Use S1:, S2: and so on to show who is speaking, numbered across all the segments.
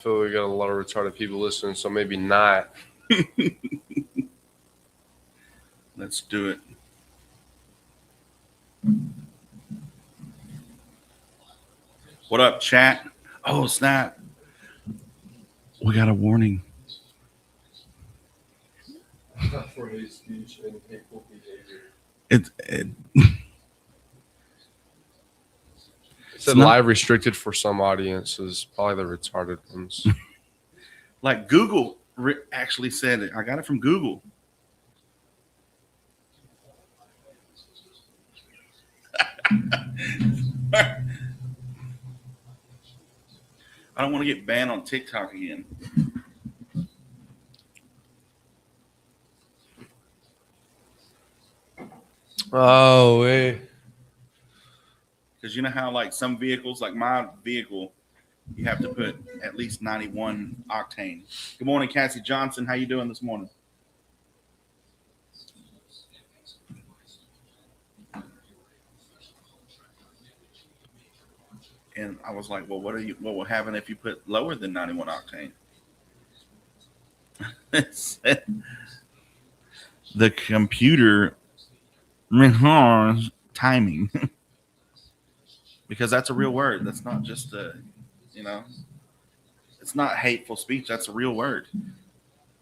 S1: feel we got a lot of retarded people listening, so maybe not.
S2: Let's do it. What up, chat? Oh, snap. We got a warning.
S1: For hate speech and hateful behavior.
S2: It
S1: said live restricted for some audiences, probably the retarded ones.
S2: Like Google actually said it. I got it from Google. I don't want to get banned on TikTok again.
S1: Oh, wait.
S2: Because you know how, like, some vehicles, like my vehicle, you have to put at least 91 octane. Good morning, Cassie Johnson. How you doing this morning? And I was like, well, what will happen if you put lower than 91 octane? The computer timing. Because that's a real word. That's not just it's not hateful speech. That's a real word.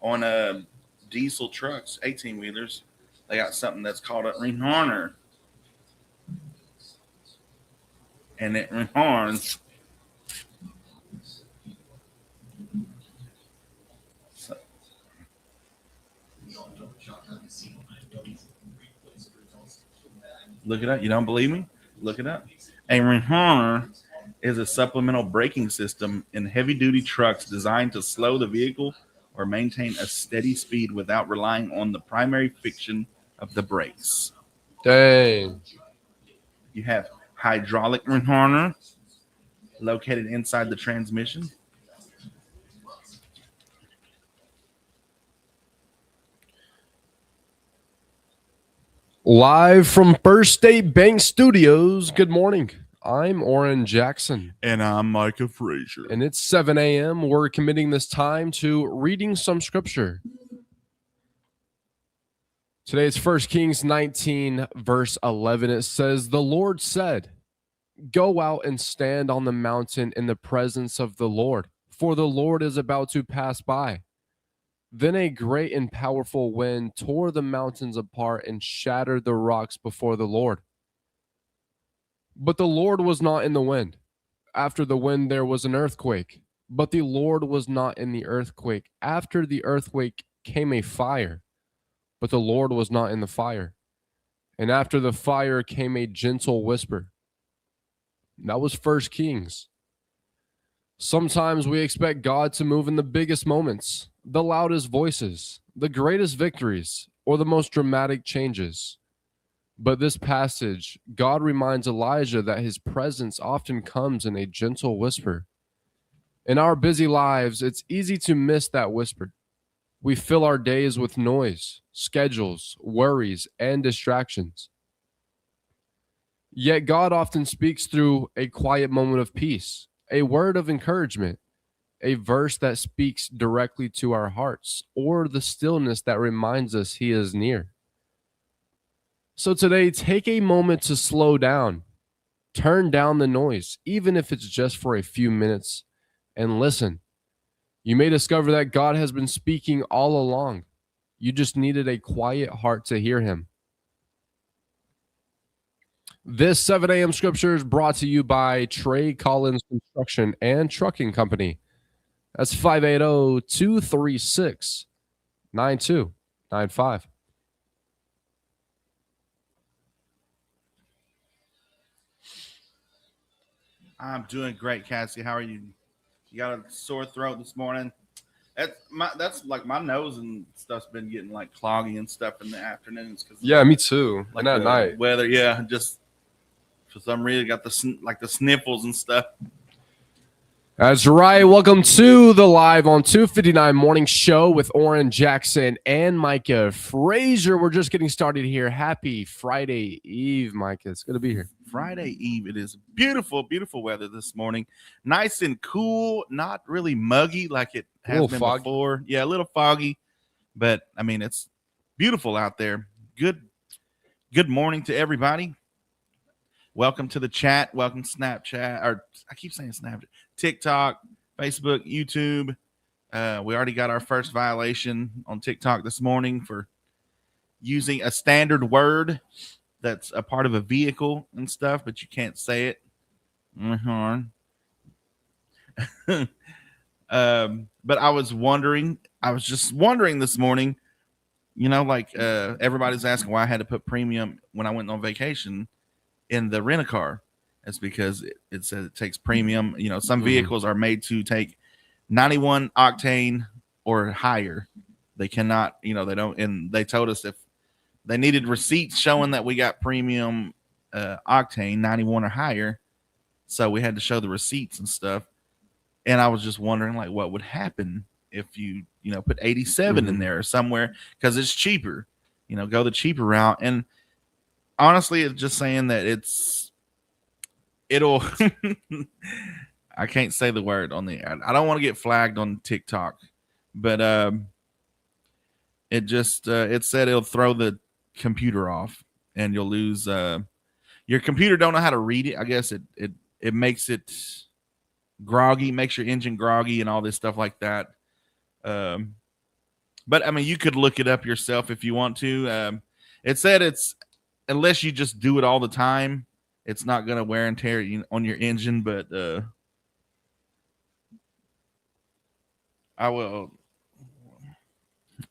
S2: On diesel trucks, 18-wheelers, they got something that's called a rehorner. And it rehorns. So. Look it up. You don't believe me? Look it up. A rehorner is a supplemental braking system in heavy-duty trucks designed to slow the vehicle or maintain a steady speed without relying on the primary friction of the brakes.
S1: Dang.
S2: You have hydraulic rehorner located inside the transmission.
S1: Live from First State Bank Studios, good morning. I'm Oran Jackson.
S2: And I'm Micah Frazier.
S1: And it's 7 a.m. We're committing this time to reading some scripture. Today it's 1 Kings 19, verse 11. It says, "The Lord said, go out and stand on the mountain in the presence of the Lord, for the Lord is about to pass by. Then a great and powerful wind tore the mountains apart and shattered the rocks before the Lord. But the Lord was not in the wind. After the wind there was an earthquake, but the Lord was not in the earthquake. After the earthquake came a fire, but the Lord was not in the fire. And after the fire came a gentle whisper." That was 1 Kings. Sometimes we expect God to move in the biggest moments, the loudest voices, the greatest victories, or the most dramatic changes. But this passage, God reminds Elijah that his presence often comes in a gentle whisper. In our busy lives, it's easy to miss that whisper. We fill our days with noise, schedules, worries, and distractions. Yet God often speaks through a quiet moment of peace, a word of encouragement, a verse that speaks directly to our hearts, or the stillness that reminds us he is near. So today, take a moment to slow down, turn down the noise, even if it's just for a few minutes, and listen. You may discover that God has been speaking all along. You just needed a quiet heart to hear him. This 7 a.m. scripture is brought to you by Trey Collins Construction and Trucking Company. That's 580-236-9295.
S2: I'm doing great, Cassie. How are you? You got a sore throat this morning? That's like my nose and stuff's been getting like cloggy and stuff in the afternoons.
S1: Yeah, me too.
S2: Like
S1: and at night.
S2: Weather, yeah, just for some reason got the sniffles and stuff.
S1: That's right. Welcome to the Live on 259 morning show with Oran Jackson and Micah Frazier. We're just getting started here. Happy Friday Eve, Micah. It's good to be here.
S2: Friday Eve. It is beautiful, beautiful weather this morning. Nice and cool, not really muggy like it has been
S1: foggy
S2: before. Yeah, a little foggy, but I mean, it's beautiful out there. Good morning to everybody. Welcome to the chat. Welcome Snapchat, or I keep saying Snapchat, TikTok, Facebook, YouTube. We already got our first violation on TikTok this morning for using a standard word that's a part of a vehicle and stuff, but you can't say it. But I was just wondering this morning, everybody's asking why I had to put premium when I went on vacation in the rent-a-car. It's because it says it takes premium. Some vehicles are made to take 91 octane or higher. They cannot, they don't, and they told us if they needed receipts showing that we got premium octane 91 or higher. So we had to show the receipts and stuff. And I was just wondering what would happen if you put 87 in there or somewhere, because it's cheaper, go the cheaper route. And honestly, it's just saying that it'll I can't say the word on the, I don't want to get flagged on TikTok, but it said it'll throw the computer off and you'll lose your computer don't know how to read it. I guess it makes it groggy, makes your engine groggy and all this stuff like that. But I mean, you could look it up yourself if you want to. It said it's, unless you just do it all the time, it's not going to wear and tear on your engine. But I will.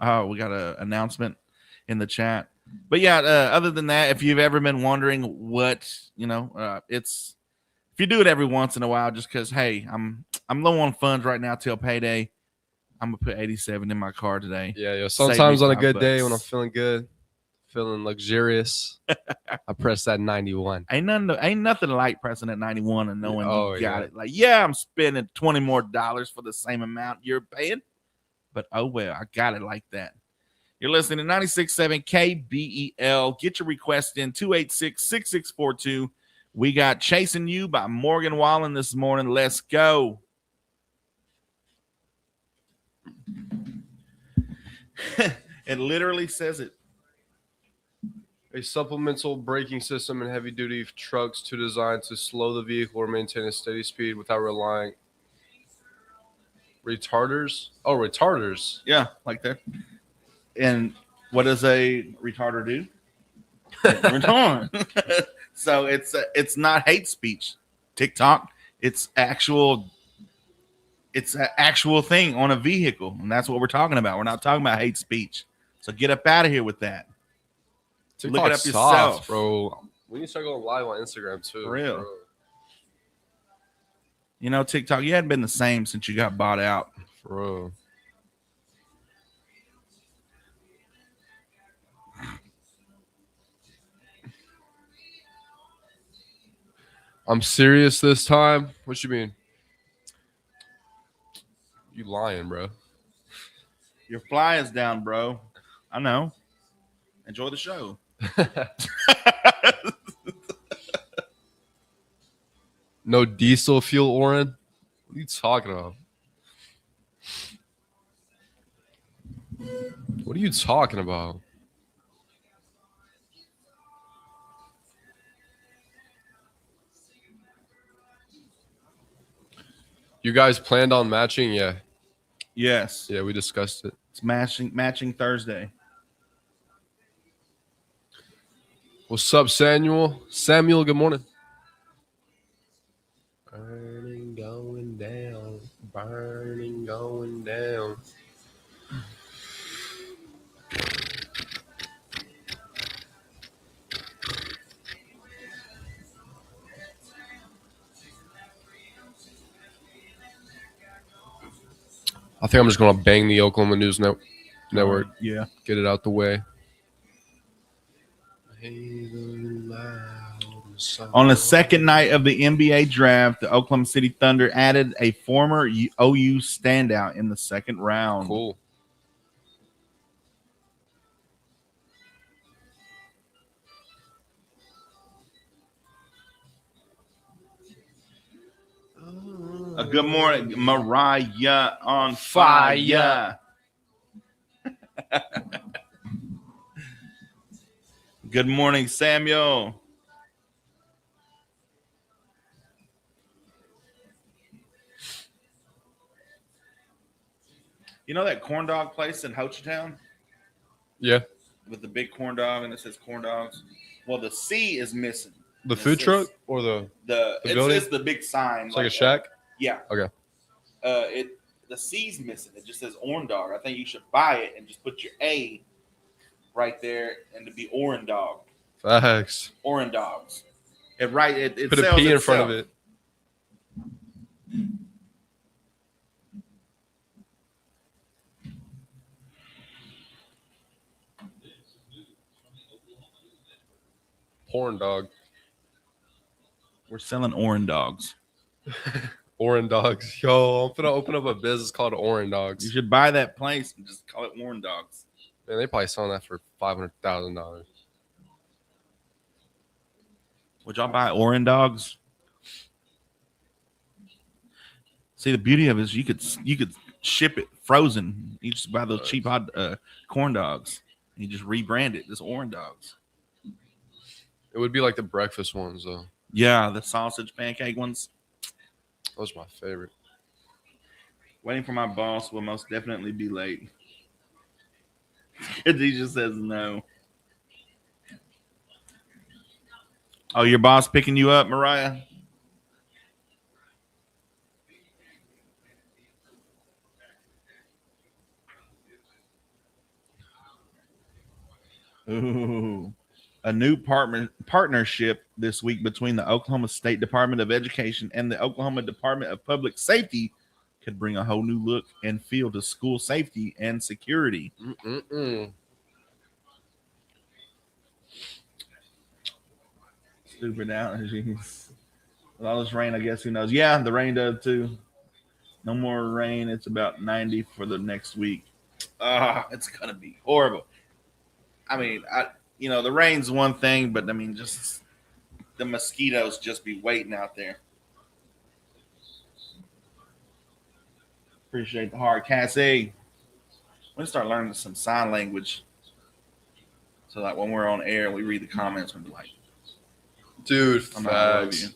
S2: Oh, we got an announcement in the chat. But yeah, other than that, if you've ever been wondering what, it's, if you do it every once in a while, just because, hey, I'm low on funds right now till payday, I'm gonna put 87 in my car today.
S1: Yeah. Sometimes on a good day when I'm feeling good, feeling luxurious, I press that 91.
S2: Ain't nothing like pressing that 91 and knowing you got it. I'm spending $20 more for the same amount you're paying, but oh well, I got it like that. You're listening to 96.7 KBEL. Get your request in 286-6642. We got Chasing You by Morgan Wallen this morning. Let's go. It literally says it.
S1: A supplemental braking system in heavy-duty trucks designed to slow the vehicle or maintain a steady speed without relying. Retarders? Oh, retarders.
S2: Yeah, like that. And what does a retarder do? Retard. So it's not hate speech. TikTok, it's an actual thing on a vehicle, and that's what we're talking about. We're not talking about hate speech. So get up out of here with that.
S1: TikTok look it up yourself, bro. We need to start going live on Instagram too.
S2: For real. Bro. TikTok, you hadn't been the same since you got bought out.
S1: Bro. I'm serious this time. What you mean? You lying, bro.
S2: Your fly is down, bro. I know. Enjoy the show.
S1: No diesel fuel, Oran? What are you talking about? What are you talking about? You guys planned on matching? Yeah.
S2: Yes.
S1: Yeah, we discussed it.
S2: It's matching Thursday.
S1: What's up, Samuel? Samuel, good morning. Burning, going down. Burning, going down. I think I'm just going to bang the Oklahoma News Network.
S2: Yeah.
S1: Get it out the way.
S2: On the second night of the NBA draft, the Oklahoma City Thunder added a former OU standout in the second round.
S1: Cool.
S2: Good morning, Mariah on fire. Good morning, Samuel. You know that corn dog place in Ho Chi Town?
S1: Yeah.
S2: With the big corn dog and it says corn dogs. Well, the C is missing.
S1: The food truck or the building?
S2: It's the big sign.
S1: It's like a shack?
S2: Yeah.
S1: Okay.
S2: The C's missing. It just says Oran dog. I think you should buy it and just put your A right there and to be Oran dog.
S1: Facts.
S2: Oran dogs. It
S1: put a P in front of it. Porn dog.
S2: We're selling Oran dogs.
S1: Oran dogs. Yo, I'm gonna open up a business called Oran Dogs.
S2: You should buy that place and just call it Oran Dogs.
S1: Man, they probably selling that for $500,000.
S2: Would y'all buy Oran Dogs? See, the beauty of it is you could ship it frozen. You just buy those cheap corn dogs. And you just rebrand it as Oran Dogs.
S1: It would be like the breakfast ones, though.
S2: Yeah, the sausage pancake ones.
S1: Those are my favorite.
S2: Waiting for my boss will most definitely be late. He just says no. Oh, your boss picking you up, Mariah? Ooh. A new partnership this week between the Oklahoma State Department of Education and the Oklahoma Department of Public Safety could bring a whole new look and feel to school safety and security. Stupid allergies. With all this rain, I guess who knows? Yeah, the rain does too. No more rain. It's about 90 for the next week. It's gonna be horrible. I mean, the rain's one thing, but I mean, just the mosquitoes just be waiting out there. Appreciate the heart, Cassie. I'm gonna start learning some sign language, so like when we're on air, we read the comments and be like,
S1: "Dude,
S2: I'm not I love you."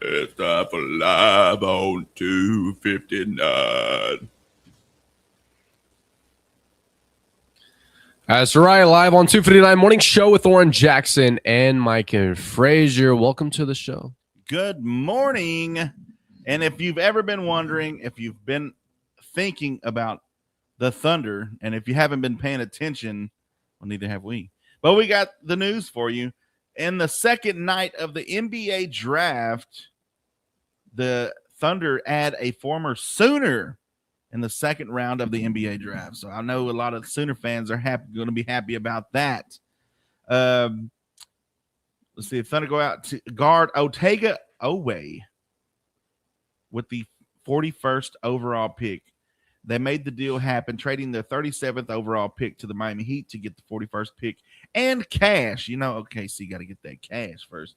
S2: It's time for live on 259.
S1: That's right, live on 259 Morning Show with Oran Jackson and Micah Frazier. Welcome to the show.
S2: Good morning. And if you've ever been wondering, if you've been thinking about the Thunder, and if you haven't been paying attention, well, neither have we. But we got the news for you. In the second night of the NBA draft, the Thunder add a former Sooner in the second round of the NBA draft. So I know a lot of Sooner fans are going to be happy about that. Let's see. Thunder go out to guard Otega Oweh with the 41st overall pick. They made the deal happen, trading their 37th overall pick to the Miami Heat to get the 41st pick and cash. OKC got to get that cash first.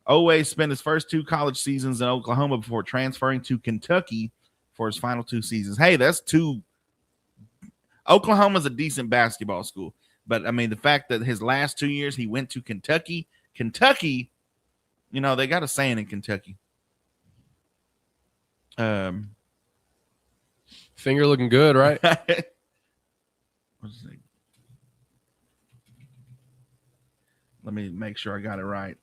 S2: Oweh spent his first 2 college seasons in Oklahoma before transferring to Kentucky for his final 2 seasons. Hey, that's 2. Oklahoma's a decent basketball school. But, I mean, the fact that his last 2 years he went to Kentucky, they got a saying in Kentucky.
S1: Finger looking good, right?
S2: What's it? Let me make sure I got it right.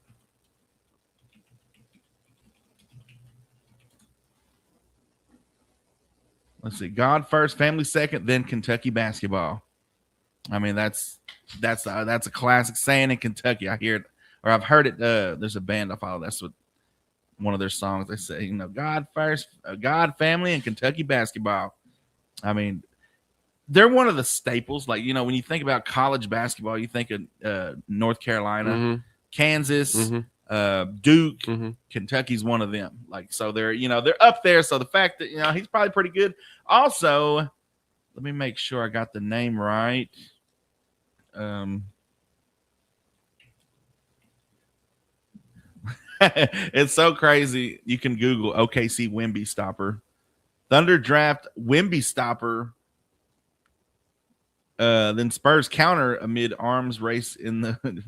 S2: Let's see. God first, family second, then Kentucky basketball. I mean, that's a classic saying in Kentucky. I hear it, or I've heard it. There's a band I follow. That's what one of their songs they say. God first, God, family, and Kentucky basketball. I mean, they're one of the staples. Like, you know, when you think about college basketball, you think of North Carolina, Kansas, Duke, Kentucky's one of them. Like, so they're, you know, they're up there. So the fact that, you know, he's probably pretty good. Also, let me make sure I got the name right. It's so crazy. You can Google OKC Wemby stopper. Thunder draft Wemby stopper. Then Spurs counter amid arms race in the.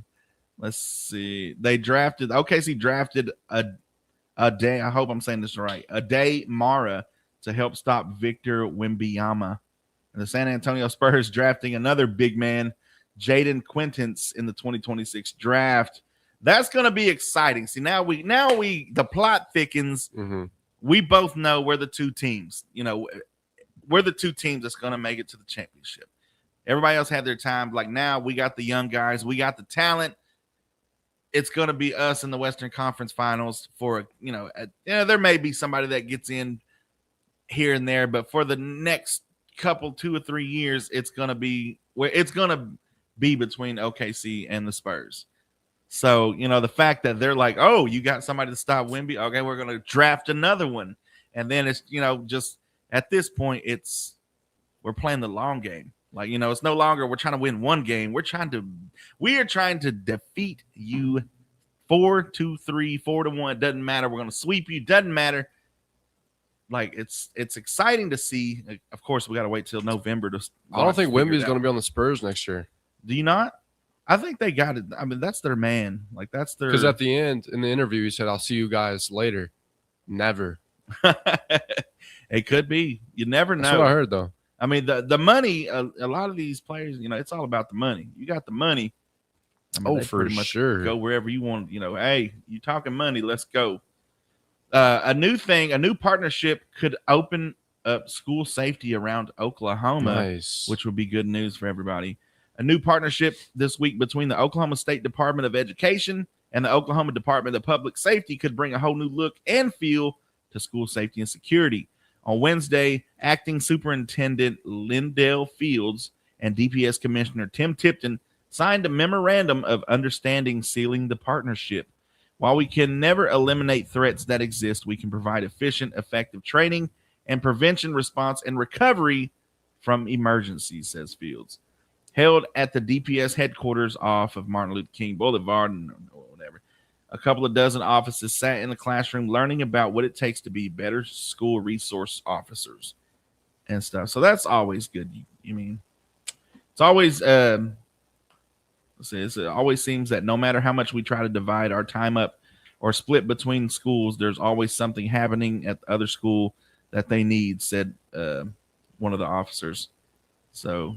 S2: Let's see. They drafted OKC drafted a day. I hope I'm saying this right. A day Mara to help stop Victor Wembanyama, and the San Antonio Spurs drafting another big man, Jaden Quintance, in the 2026 draft. That's going to be exciting. See, now we the plot thickens. We both know we're the two teams. You know, we're the two teams that's going to make it to the championship. Everybody else had their time. Like, now we got the young guys. We got the talent. It's going to be us in the Western Conference Finals for, you know, there may be somebody that gets in here and there, but for the next couple 2 or 3 years, it's going to be between OKC and the Spurs. So, you know, the fact that they're like, oh, you got somebody to stop Wemby. Okay, we're going to draft another one. And then it's, you know, just at this point, we're playing the long game. Like, you know, it's no longer we're trying to win one game. We are trying to defeat you 4-2-3, 4-1. Doesn't matter. We're going to sweep you. Doesn't matter. Like, it's exciting to see. Of course, we got to wait till November to.
S1: I don't think Wemby's going to be on the Spurs next year.
S2: Do you not? I think they got it. I mean, that's their man. Like, that's their.
S1: Because at the end in the interview, he said, "I'll see you guys later." Never.
S2: It could be. You never know.
S1: That's what I heard, though.
S2: I mean, the money. A lot of these players, you know, it's all about the money. You got the money. I mean,
S1: for sure.
S2: Go wherever you want. You know, hey, you talking money? Let's go. A new partnership could open up school safety around Oklahoma, which would be good news for everybody. A new partnership this week between the Oklahoma State Department of Education and the Oklahoma Department of Public Safety could bring a whole new look and feel to school safety and security. On Wednesday, Acting Superintendent Lindell Fields and DPS Commissioner Tim Tipton signed a memorandum of understanding sealing the partnership. While we can never eliminate threats that exist, we can provide efficient, effective training and prevention, response, and recovery from emergencies, says Fields. Held at the DPS headquarters off of Martin Luther King Boulevard and whatever, a couple of dozen officers sat in the classroom learning about what it takes to be better school resource officers and stuff. So that's always good. You mean, it's always it always seems that no matter how much we try to divide our time up or split between schools, there's always something happening at the other school that they need, said one of the officers. So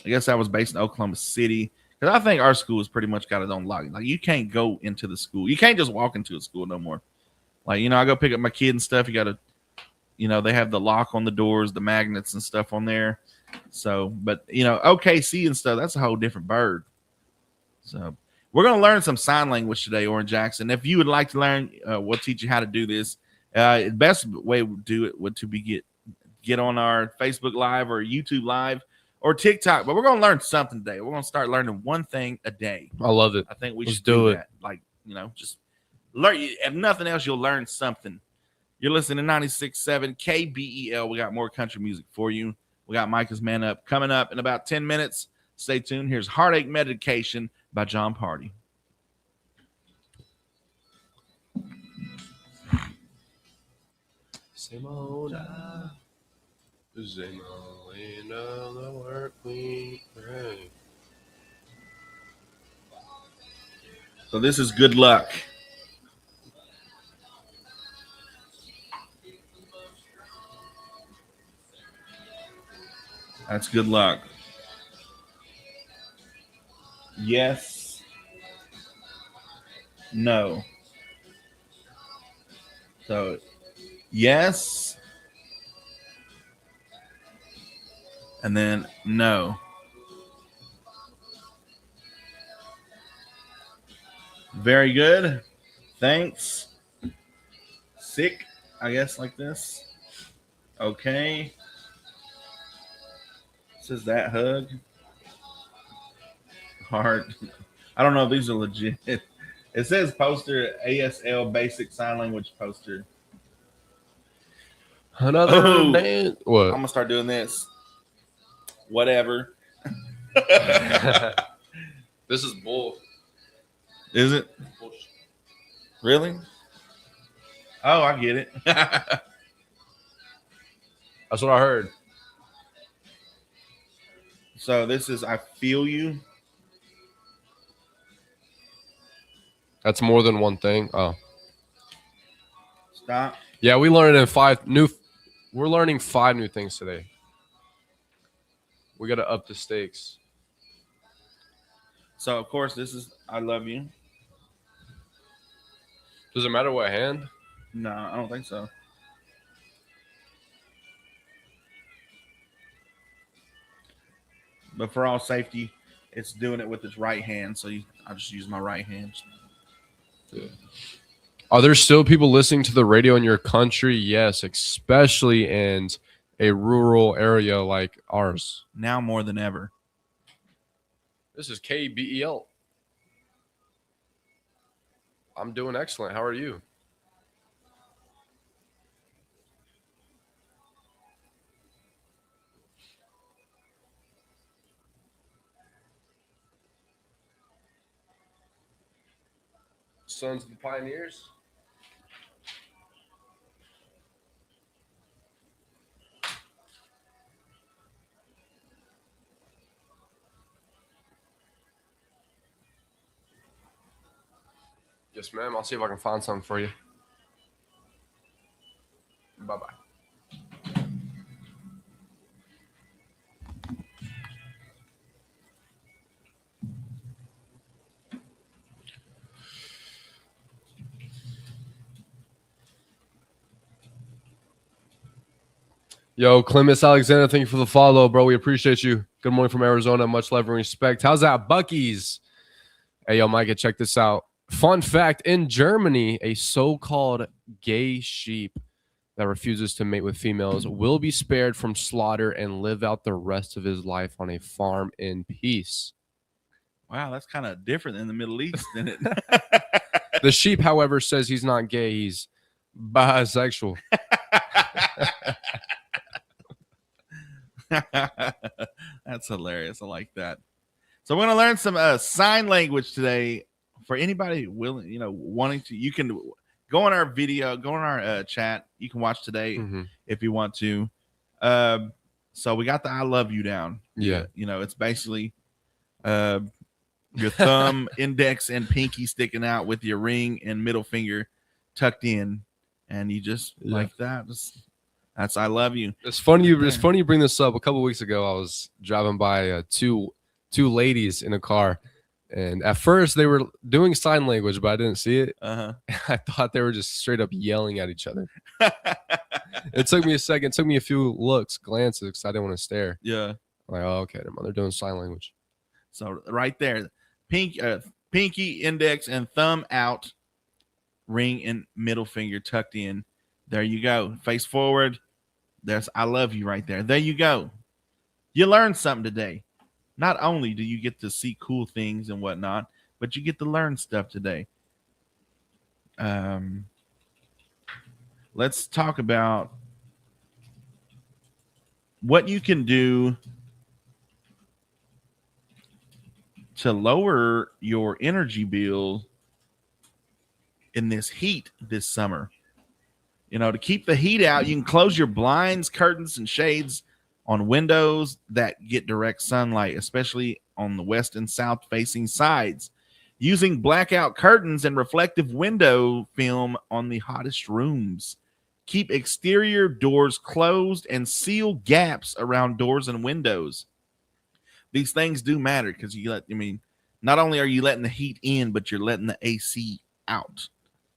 S2: I guess that was based in Oklahoma City, because I think our school has pretty much got its own lock. Like, you can't go into the school. You can't just walk into a school no more. Like, you know, I go pick up my kid and stuff. You got to, you know, they have the lock on the doors, the magnets and stuff on there. So, but, you know, OKC and stuff, that's a whole different bird. So we're going to learn some sign language today, Oran Jackson. If you would like to learn, we'll teach you how to do this. The best way to do it would to be get on our Facebook Live or YouTube Live or TikTok. But we're going to learn something today. We're going to start learning one thing a day.
S1: I love it.
S2: I think we should do that. Like, you know, just learn. If nothing else, you'll learn something. You're listening to 96.7 KBEL. We got more country music for you. We got Micah's Man Up coming up in about 10 minutes. Stay tuned. Here's Heartache Medication by John Party.
S1: Same old same old end of the work week. Right.
S2: So this is Good Luck. That's Good Luck. Yes. No. So, yes. And then no. Very good. Thanks. Sick, I guess, like this. Okay. says that hug. Heart. I don't know if these are legit. It says poster ASL basic sign language poster.
S1: Another name.
S2: I'm
S1: What?
S2: gonna start doing this. Whatever.
S1: This is bull.
S2: Is it? Really? Oh, I get it.
S1: That's what I heard.
S2: So this is I feel you.
S1: That's more than one thing. Oh.
S2: Stop.
S1: Yeah, we learned in we're learning 5 new things today. We got to up the stakes.
S2: So of course this is I love you.
S1: Does it matter what hand?
S2: No, I don't think so. But for all safety, it's doing it with its right hand. So I just use my right hand.
S1: Yeah. Are there still people listening to the radio in your country? Yes, especially in a rural area like ours.
S2: Now more than ever.
S1: This is KBEL. I'm doing excellent. How are you? Sons of the Pioneers. Yes, ma'am. I'll see if I can find something for you. Bye-bye. Yo, Clemens Alexander, thank you for the follow, bro. We appreciate you. Good morning from Arizona. Much love and respect. How's that, Bucky's? Hey, yo, Micah, check this out. Fun fact, in Germany, a so-called gay sheep that refuses to mate with females will be spared from slaughter and live out the rest of his life on a farm in peace.
S2: Wow, that's kind of different in the Middle East, isn't it?
S1: The sheep, however, says he's not gay. He's bisexual.
S2: That's hilarious. I like that. So we're going to learn some sign language today. For anybody willing, wanting to, you can go on our video, go on our chat. You can watch today if you want to. So we got the I love you down.
S1: Yeah.
S2: It's basically your thumb, index, and pinky sticking out with your ring and middle finger tucked in. And you just like that. That's I love you.
S1: It's funny you bring this up. A couple weeks ago, I was driving by two ladies in a car. And at first they were doing sign language, but I didn't see it. I thought they were just straight up yelling at each other. It took me a second. It took me a few glances because I didn't want to stare.
S2: Yeah.
S1: I'm like, oh, okay. They're doing sign language.
S2: So right there, pinky, index, and thumb out, ring and middle finger tucked in. There you go. Face forward. There's I love you right there. There you go. You learned something today. Not only do you get to see cool things and whatnot, but you get to learn stuff today. Let's talk about what you can do to lower your energy bill in this heat this summer. To keep the heat out, you can close your blinds, curtains, and shades on windows that get direct sunlight, especially on the west and south facing sides, using blackout curtains and reflective window film on the hottest rooms. Keep exterior doors closed and seal gaps around doors and windows. These things do matter because not only are you letting the heat in, but you're letting the AC out.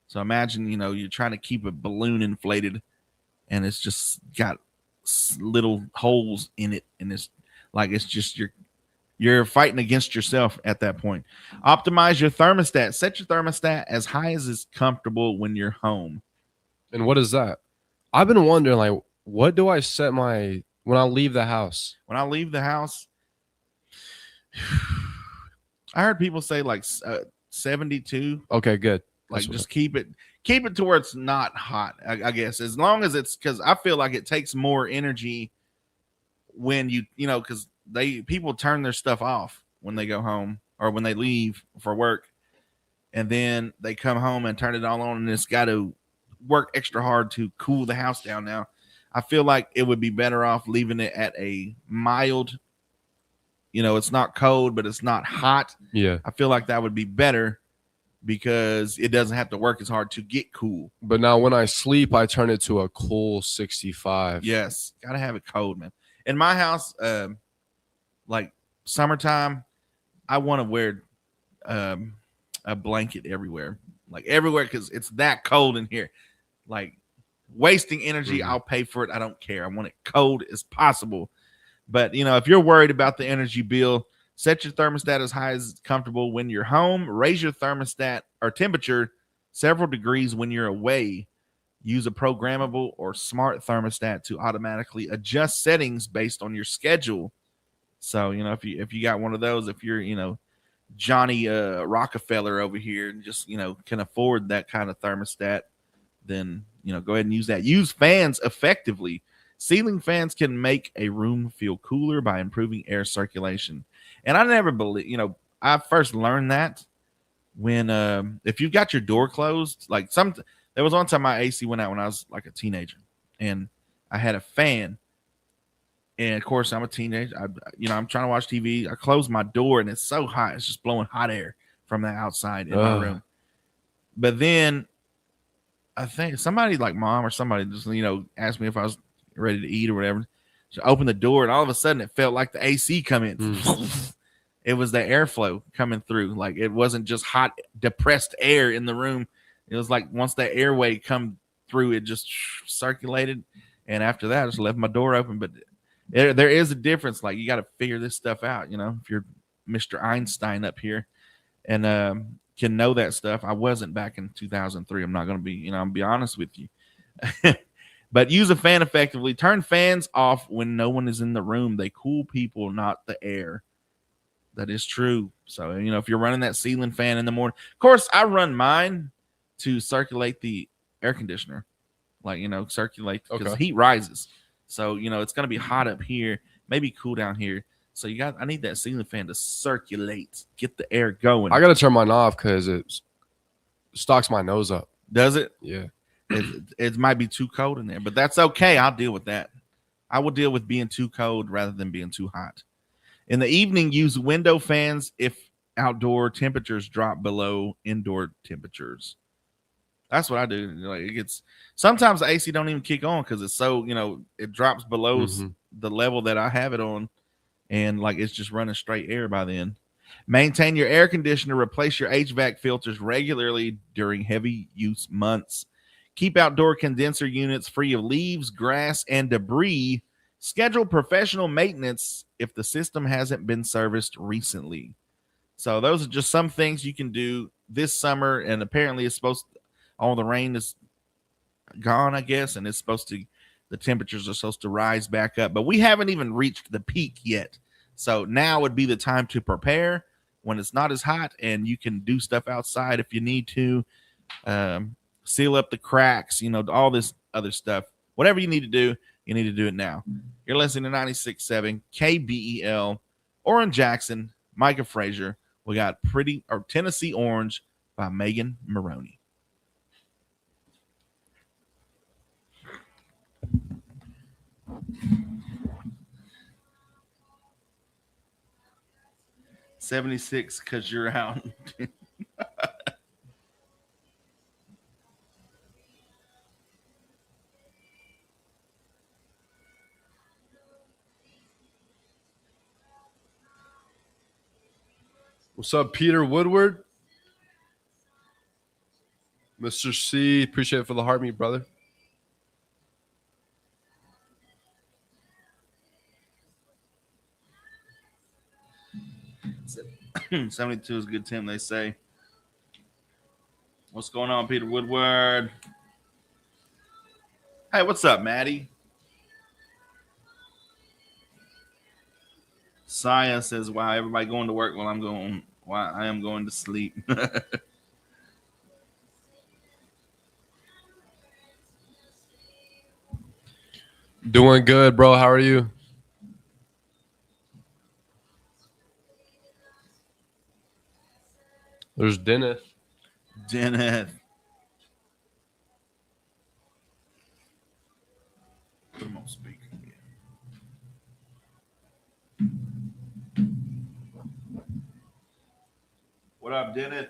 S2: So imagine, you're trying to keep a balloon inflated and it's just got little holes in it, and it's just you're fighting against yourself at that point. Optimize your thermostat. Set your thermostat as high as is comfortable when you're home.
S1: And what is that? I've been wondering, what do I set my When I leave the house.
S2: When I leave the house, I heard people say like 72.
S1: Okay, good.
S2: Like just keep it to where it's not hot. I guess as long as it's, because I feel like it takes more energy when because people turn their stuff off when they go home or when they leave for work, and then they come home and turn it all on, and it's got to work extra hard to cool the house down. Now, I feel like it would be better off leaving it at a mild. It's not cold, but it's not hot.
S1: Yeah.
S2: I feel like that would be better because it doesn't have to work as hard to get cool.
S1: But now when I sleep, I turn it to a cool 65.
S2: Yes. Got to have it cold, man. In my house, like summertime, I want to wear a blanket everywhere. Like everywhere, because it's that cold in here. Like wasting energy, I'll pay for it. I don't care. I want it cold as possible. But, if you're worried about the energy bill, set your thermostat as high as comfortable when you're home. Raise your thermostat or temperature several degrees when you're away. Use a programmable or smart thermostat to automatically adjust settings based on your schedule. So, if you got one of those, if you're, Johnny Rockefeller over here and just, can afford that kind of thermostat, then, go ahead and use that. Use fans effectively. Ceiling fans can make a room feel cooler by improving air circulation. And I never believe, I first learned that when, if you've got your door closed, like there was one time my AC went out when I was like a teenager and I had a fan. And of course I'm a teenager. I'm trying to watch TV. I close my door and it's so hot. It's just blowing hot air from the outside in my room. But then I think somebody like mom or somebody just, asked me if I was ready to eat or whatever. So I opened the door and all of a sudden it felt like the AC come in. It was the airflow coming through. Like it wasn't just hot, depressed air in the room. It was like once that airway come through, it just circulated. And after that, I just left my door open. But there is a difference. Like you got to figure this stuff out. If you're Mr. Einstein up here and can know that stuff. I wasn't back in 2003. I'm not going to be, I'll be honest with you. But use a fan effectively. Turn fans off when no one is in the room. They cool people, not the air. That is true. So, if you're running that ceiling fan in the morning, of course, I run mine to circulate the air conditioner. Like, circulate because heat rises. So, it's going to be hot up here, maybe cool down here. So I need that ceiling fan to circulate, get the air going.
S1: I got to turn mine off because it stocks my nose up.
S2: Does it?
S1: Yeah.
S2: It might be too cold in there, but that's okay. I'll deal with that. I will deal with being too cold rather than being too hot. In the evening, use window fans if outdoor temperatures drop below indoor temperatures. That's what I do. Like sometimes the AC don't even kick on because it's so, it drops below the level that I have it on, and like it's just running straight air by then. Maintain your air conditioner. Replace your HVAC filters regularly during heavy use months. Keep outdoor condenser units free of leaves, grass, and debris. Schedule professional maintenance if the system hasn't been serviced recently. So those are just some things you can do this summer, and apparently all the rain is gone, I guess, and the temperatures are supposed to rise back up, but we haven't even reached the peak yet. So now would be the time to prepare when it's not as hot, and you can do stuff outside if you need to. Seal up the cracks, all this other stuff. Whatever you need to do, you need to do it now. You're listening to 96.7 KBEL, Oran Jackson, Micah Frazier. We got Tennessee Orange by Megan Maroney. $76 because you're out.
S1: What's up, Peter Woodward? Mr. C, appreciate it for the heart meet, brother.
S2: $72 is a good team, they say. What's going on, Peter Woodward? Hey, what's up, Maddie? Saya says, "Wow, everybody going to work while I'm going. While I am going to sleep."
S1: Doing good, bro. How are you? There's Dennis.
S2: Dennis. Put him on speaker. What up, Dennis?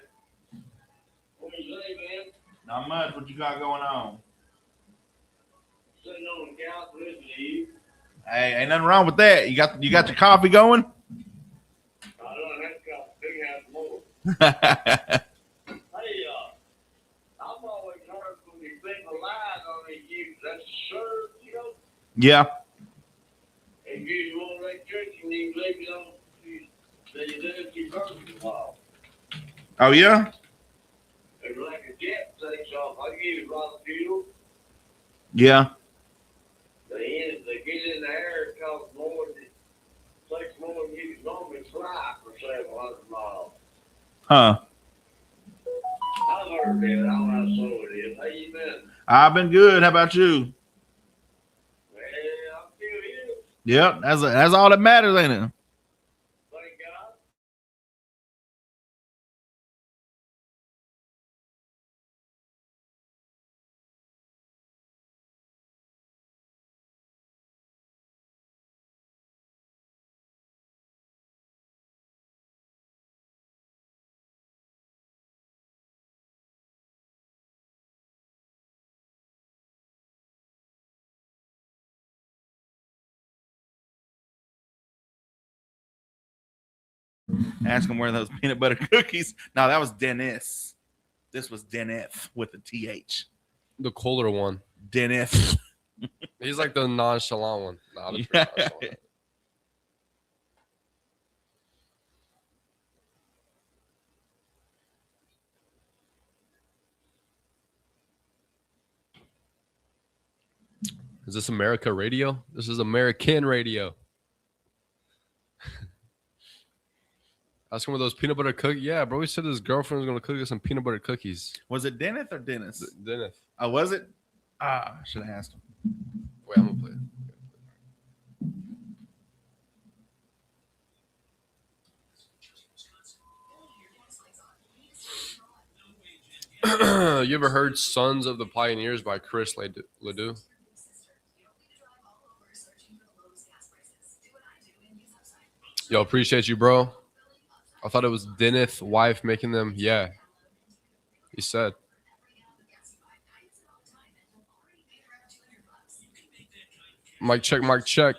S3: What you say, man?
S2: Not much. What you got going on?
S3: Sitting on the couch listening to you.
S2: Hey, ain't nothing wrong with that. You got your coffee going?
S3: I don't have to got a big house more.
S2: Yeah.
S3: Hey, I'm always heard when these people lies on these youth, that's absurd, you know? And you want electricity and you leave it on, then you do it, you burn it a while.
S2: Oh yeah.
S3: It's like a jet takes off. I give you a lot of fuel.
S2: Yeah.
S3: They get in the air, it costs more than, takes more than you can normally fly for 700 miles.
S2: Huh.
S3: I've heard that. I don't know how so it is. How you been?
S2: I've been good. How about you?
S3: Well, I'm still here.
S2: Yep. That's all that matters, ain't it?
S3: Thank God.
S2: Ask him where those peanut butter cookies. No, that was Dennis. This was Dennis with a TH.
S1: The colder one.
S2: Dennis.
S1: He's like the nonchalant one. Not a
S2: Yeah.
S1: nonchalant. Is this America radio? This is American radio. Ask him where those peanut butter cookies. Yeah, bro. He said his girlfriend was gonna cook us some peanut butter cookies.
S2: Was it Dennis or Dennis?
S1: Dennis.
S2: Oh, was it? Ah, I should have asked him.
S1: Wait, I'm gonna play it. You ever heard "Sons of the Pioneers" by Chris Ledoux? Yo, appreciate you, bro. I thought it was Dennis' wife making them. Yeah, he said. Mic check, mic check.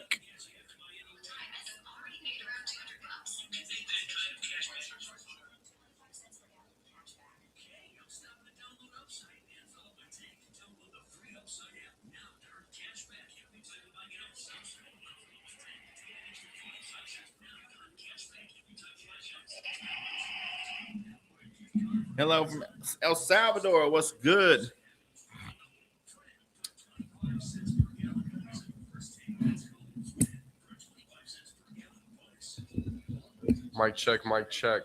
S2: Hello from El Salvador. What's good?
S1: Mic check, mic check.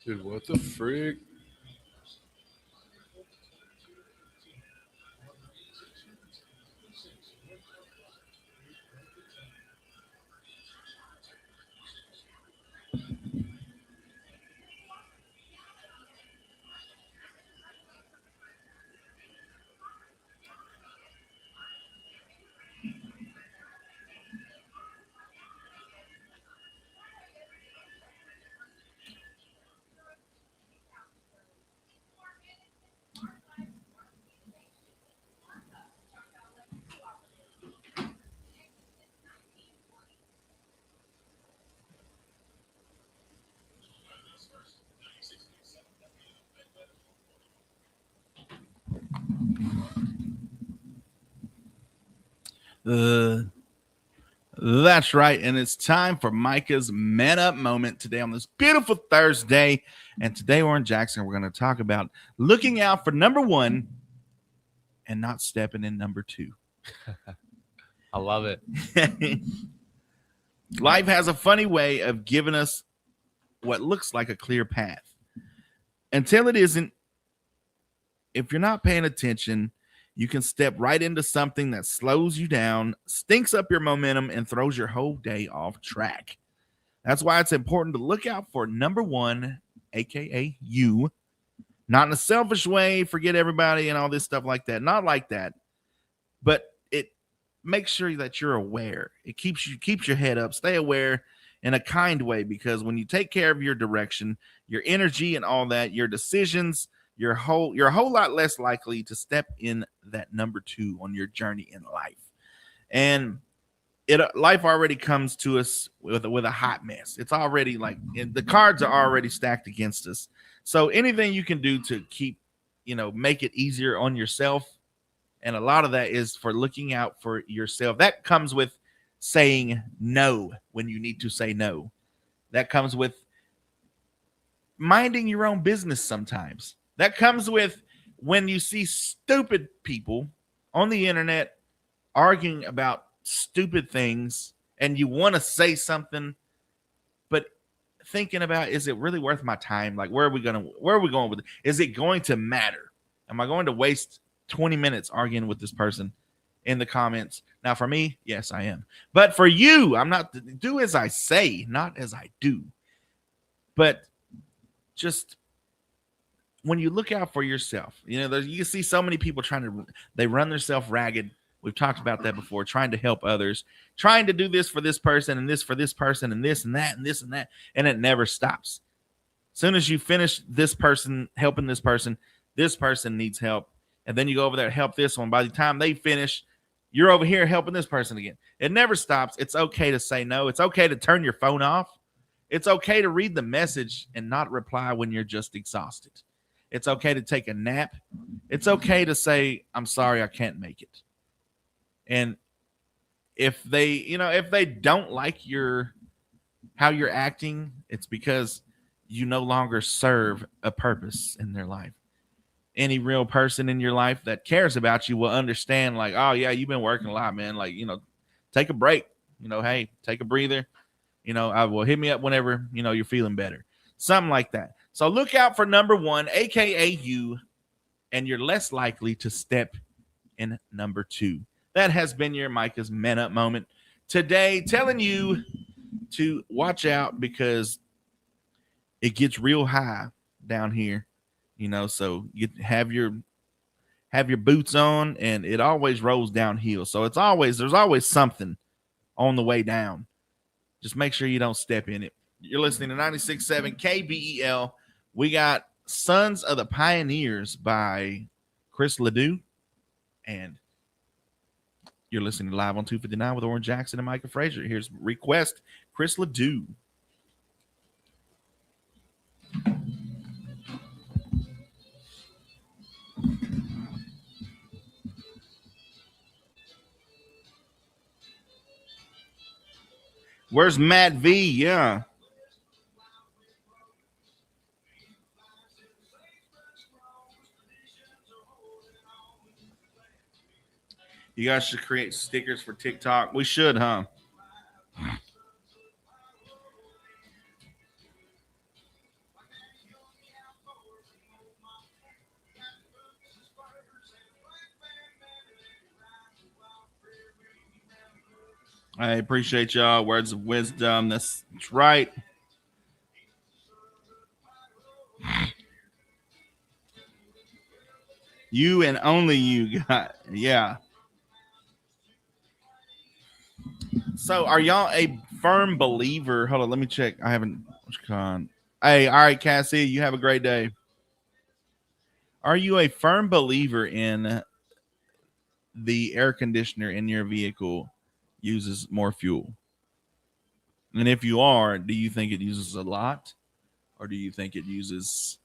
S1: Dude, what the freak?
S2: That's right. And it's time for Micah's Man Up moment today on this beautiful Thursday. And today, Oran Jackson, we're going to talk about looking out for number one and not stepping in number two.
S1: I love it.
S2: Life has a funny way of giving us what looks like a clear path. Until it isn't, if you're not paying attention, you can step right into something that slows you down, stinks up your momentum, and throws your whole day off track. That's why it's important to look out for number one, aka you. Not in a selfish way, forget everybody and all this stuff like that. Not like that. But it makes sure that you're aware. It keeps your head up. Stay aware in a kind way, because when you take care of your direction, your energy and all that, your decisions, you're a whole lot less likely to step in that number two on your journey in life. And life already comes to us with a hot mess. It's already like the cards are already stacked against us. So anything you can do to keep, make it easier on yourself. And a lot of that is for looking out for yourself. That comes with saying no when you need to say no. That comes with minding your own business sometimes. That comes with when you see stupid people on the internet arguing about stupid things and you want to say something, but thinking about, is it really worth my time? Like, where are we going with it? Is it going to matter? Am I going to waste 20 minutes arguing with this person in the comments? Now, for me, yes, I am. But for you, I'm not. Do as I say, not as I do. But just when you look out for yourself, you see so many people they run themselves ragged. We've talked about that before, trying to help others, trying to do this for this person and this for this person and this and that and this and that. And it never stops. As soon as you finish this person, helping this person needs help. And then you go over there and help this one. By the time they finish, you're over here helping this person again. It never stops. It's okay to say no. It's okay to turn your phone off. It's okay to read the message and not reply when you're just exhausted. It's okay to take a nap. It's okay to say, I'm sorry, I can't make it. And if they don't like how you're acting, it's because you no longer serve a purpose in their life. Any real person in your life that cares about you will understand, like, oh yeah, you've been working a lot, man. Like, take a break. Hey, take a breather. I will hit me up whenever, you're feeling better. Something like that. So look out for number one, aka you, and you're less likely to step in number two. That has been your Micah's Man Up moment today, telling you to watch out because it gets real high down here, so you have your boots on and it always rolls downhill. So there's always something on the way down. Just make sure you don't step in it. You're listening to 96.7 KBEL. We got Sons of the Pioneers by Chris Ledoux, and you're listening live on 259 with Oran Jackson and Micah Frazier. Here's Request, Chris Ledoux. Where's Matt V? Yeah. You guys should create stickers for TikTok. We should, huh? I appreciate y'all. Words of wisdom. That's right. You and only you got, yeah. So are y'all a firm believer? Hold on, let me check. I haven't. Hey, all right, Cassie, you have a great day. Are you a firm believer in the air conditioner in your vehicle uses more fuel? And if you are, do you think it uses a lot? Or do you think it uses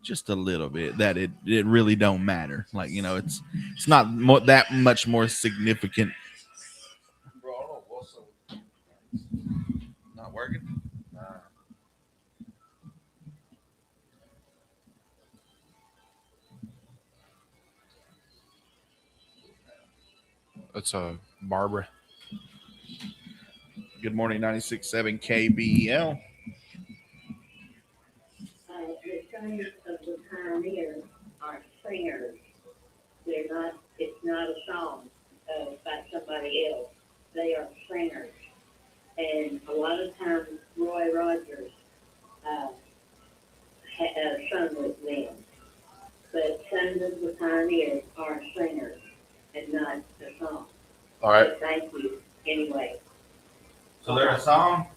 S2: just a little bit, that it really don't matter? Like, it's not that much more significant Not working?
S1: It's a Barbara.
S2: Good morning, 96.7 KBEL.
S4: The sons of the pioneers are singers. They're not. It's not a song by somebody else. They are singers, and a lot of times Roy Rogers sung with them. But Sons of the Pioneers are singers and not a song.
S1: All right.
S4: So thank you anyway.
S2: So they're a song?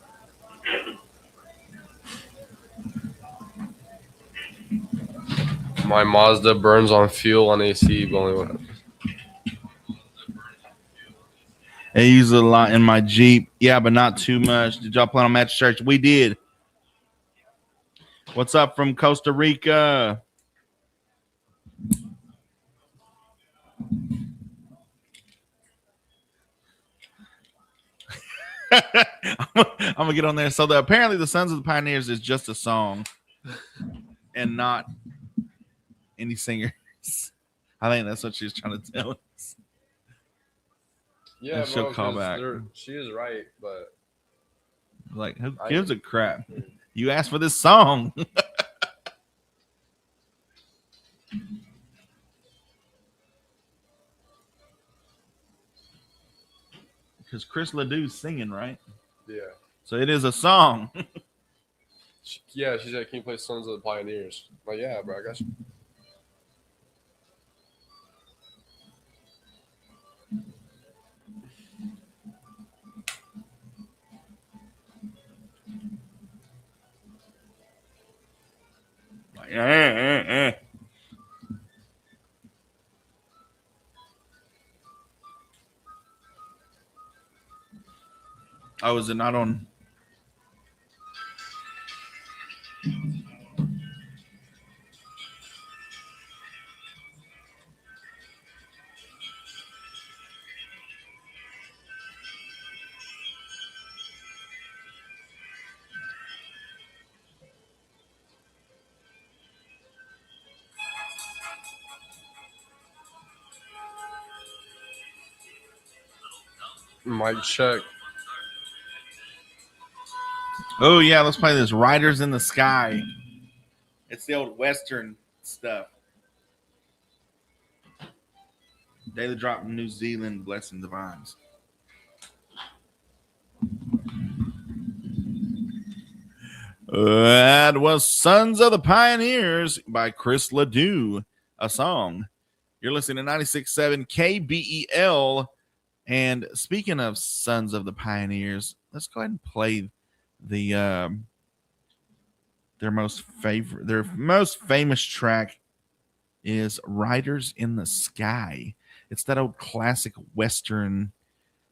S1: My Mazda burns on fuel on AC, but only one.
S2: I use it a lot in my Jeep. Yeah, but not too much. Did y'all plan on Match Church? We did. What's up from Costa Rica? I'm gonna get on there. So apparently the Sons of the Pioneers is just a song and not any singers. I think that's what she's trying to tell us.
S1: Yeah,
S2: And she'll call back.
S1: She is right, but
S2: Like, who gives a crap? You asked for this song. Because Chris Ledoux's singing, right?
S1: yeah.
S2: So it is a song.
S1: Yeah, she said, "Can you play Sons of the Pioneers?" I'm like, yeah, bro, I got you.
S2: Like, Oh, is it not on?
S1: Mic check.
S2: Oh, yeah, let's play this Riders in the Sky. It's the old Western stuff. Daily Drop in New Zealand, Blessing Divines. That was Sons of the Pioneers by Chris Ledoux, a song. You're listening to 96.7 KBEL. And speaking of Sons of the Pioneers, let's go ahead and play the their most famous track is Riders in the Sky. It's that old classic Western,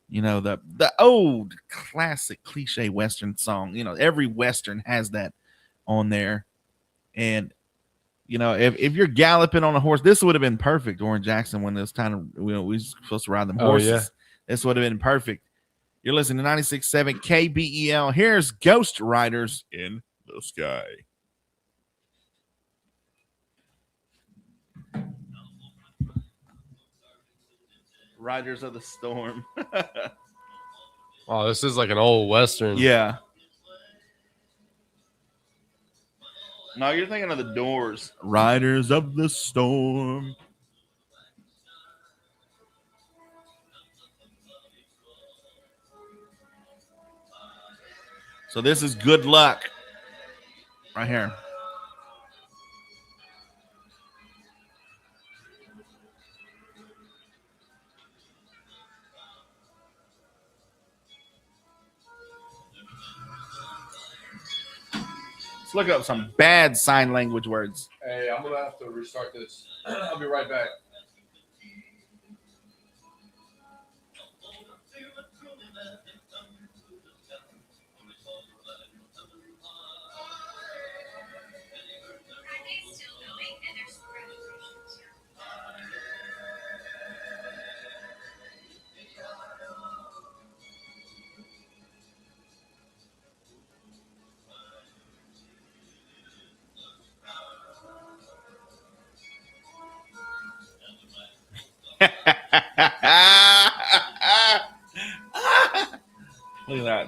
S2: the old classic cliche Western song. Every Western has that on there. And, if you're galloping on a horse, this would have been perfect, Oran Jackson, when this time we were supposed to ride them horses.
S1: Oh, yeah.
S2: This would have been perfect. You're listening to 96.7 KBEL. Here's Ghost Riders in the Sky. Riders of the Storm.
S1: Oh, this is like an old Western.
S2: Yeah. No, you're thinking of the Doors. Riders of the Storm. So this is Good Luck right here. Let's look up some bad sign language words.
S1: Hey, I'm going to have to restart this. I'll be right back.
S2: Look at that.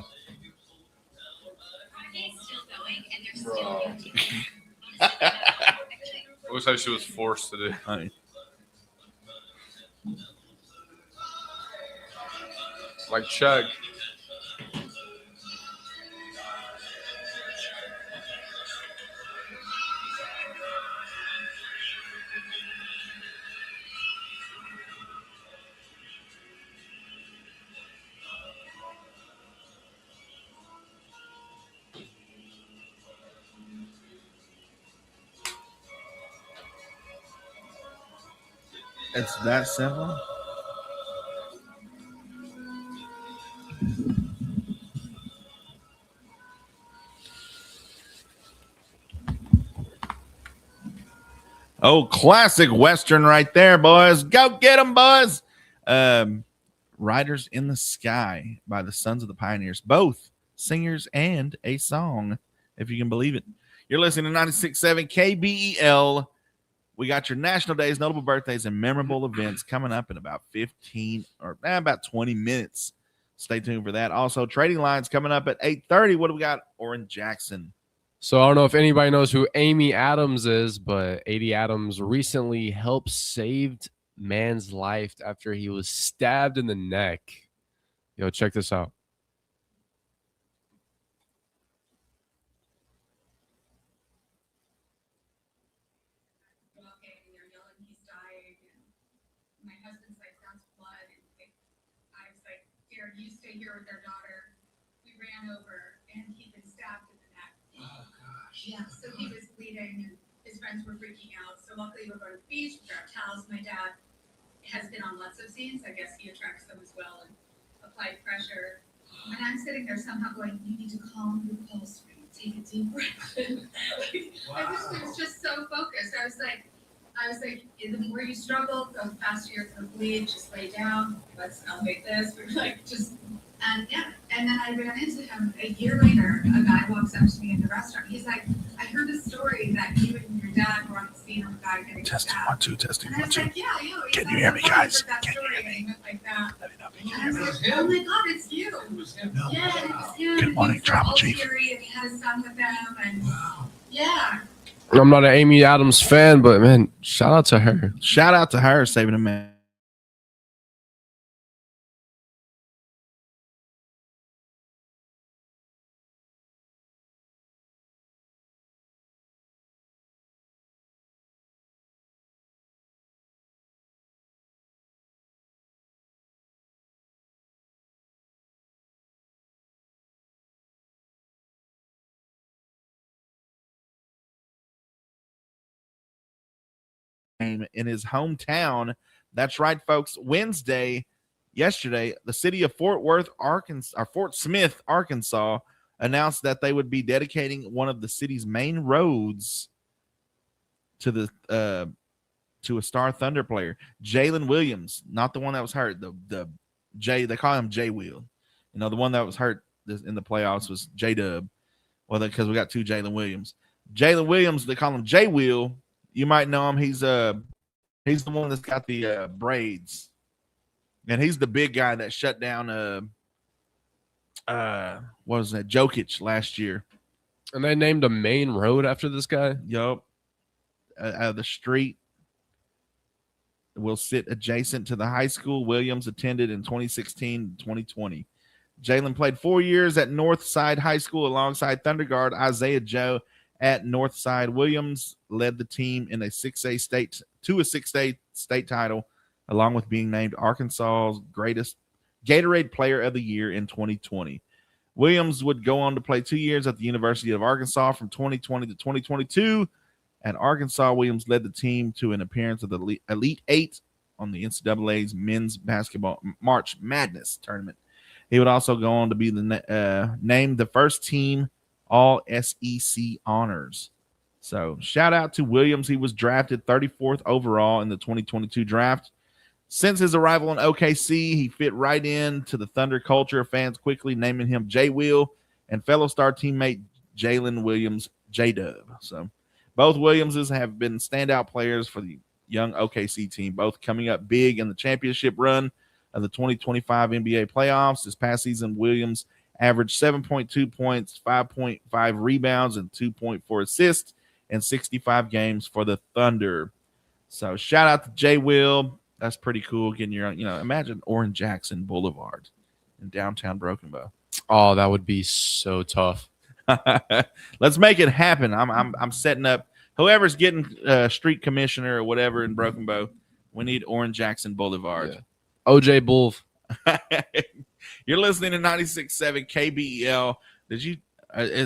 S1: It looks like she was forced to do.
S2: Honey.
S1: Like Chuck.
S2: It's that simple. Oh, classic Western right there, boys. Go get them, boys. Riders in the Sky by the Sons of the Pioneers. Both singers and a song, if you can believe it. You're listening to 96.7 KBEL. We got your national days, notable birthdays, and memorable events coming up in about 20 minutes. Stay tuned for that. Also, trading lines coming up at 8:30. What do we got? Oran Jackson.
S1: So I don't know if anybody knows who Amy Adams is, but Amy Adams recently helped saved man's life after he was stabbed in the neck. Yo, check this out.
S5: You stay here with their daughter. We ran over and he'd been stabbed in the neck. Oh gosh. Yeah, so he was bleeding and his friends were freaking out. So luckily we're going to the beach with our towels. My dad has been on lots of scenes. I guess he attracts them as well and applied pressure. And I'm sitting there somehow going, you need to calm your pulse rate. Take a deep breath. I was just so focused. I was like, the more you struggle, the faster you're going to bleed. Just lay down. Let's elevate this. We're like, and then I ran into him a year later. A guy walks up to me in the restaurant. He's like, I heard a story that you and your dad were on the scene of a guy getting
S2: Testing
S5: stabbed.
S2: 1 2 testing
S5: And I
S2: 1
S5: was
S2: 2.
S5: like, yeah.
S2: Can you hear me, guys?
S5: Can
S2: you hear me?
S5: And he went like that.
S2: Let me know if
S5: And
S2: you
S5: I
S2: can hear
S5: was
S2: me.
S5: like, oh my God, it's you.
S2: No.
S5: Yeah, it was him.
S2: Good morning, Tribal Chief.
S5: And he had a son with him. And yeah.
S1: I'm not an Amy Adams fan, but man, shout out to her.
S2: Shout out to her saving a man. In his hometown. That's right, folks. Yesterday, the city of Fort Smith, Arkansas, announced that they would be dedicating one of the city's main roads to a Star Thunder player, Jalen Williams, not the one that was hurt. The J, they call him J Will. You know, the one that was hurt in the playoffs was J Dub. Well, because we got two Jalen Williams. Jalen Williams, they call him J Will. You might know him. He's the one that's got the braids, and he's the big guy that shut down what was that, Jokic last year.
S1: And they named a main road after this guy.
S2: Yup. The street will sit adjacent to the high school Williams attended in 2016 2020. Jalen played 4 years at Northside High School alongside Thunder guard Isaiah Joe at Northside. Williams led the team in a 6A state title, along with being named Arkansas's greatest Gatorade Player of the Year in 2020. Williams would go on to play 2 years at the University of Arkansas from 2020 to 2022. At Arkansas, Williams led the team to an appearance of the Elite Eight on the NCAA's men's basketball March Madness tournament. He would also go on to be named the first team All SEC honors. So shout out to Williams. He was drafted 34th overall in the 2022 draft. Since his arrival in OKC, he fit right into the Thunder culture. Fans quickly naming him J Will and fellow star teammate Jalen Williams J-Dub. So both Williamses have been standout players for the young OKC team, both coming up big in the championship run of the 2025 NBA playoffs. This past season, Williams averaged 7.2 points, 5.5 rebounds, and 2.4 assists in 65 games for the Thunder. So shout out to Jay Will. That's pretty cool. Getting your, imagine Oran Jackson Boulevard in downtown Broken Bow.
S1: Oh, that would be so tough.
S2: Let's make it happen. I'm setting up whoever's getting street commissioner or whatever in Broken Bow. We need Oran Jackson Boulevard.
S1: Yeah. OJ Bull.
S2: You're listening to 96.7 KBEL. Did you?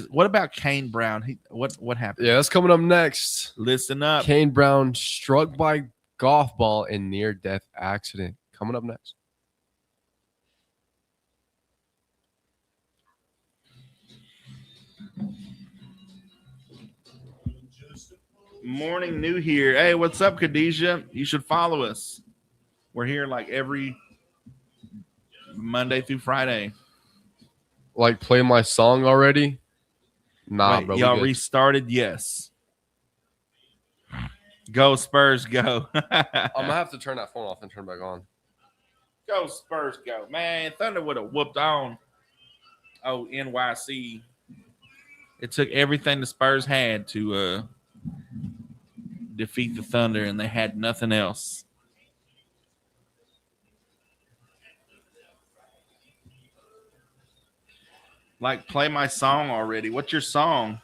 S2: What about Kane Brown? What happened?
S1: Yeah, that's coming up next.
S2: Listen up.
S1: Kane Brown struck by golf ball in near-death accident. Coming up next.
S2: Morning new here. Hey, what's up, Khadijah? You should follow us. We're here like every Monday through Friday.
S1: Like, play my song already? Nah,
S2: Wait,
S1: bro.
S2: y'all restarted? Yes. Go Spurs, go.
S1: I'm gonna have to turn that phone off and turn it back on.
S2: Go Spurs, go. Man, Thunder would have whooped on. Oh, NYC. It took everything the Spurs had to defeat the Thunder, and they had nothing else. Like, play my song already. What's your song?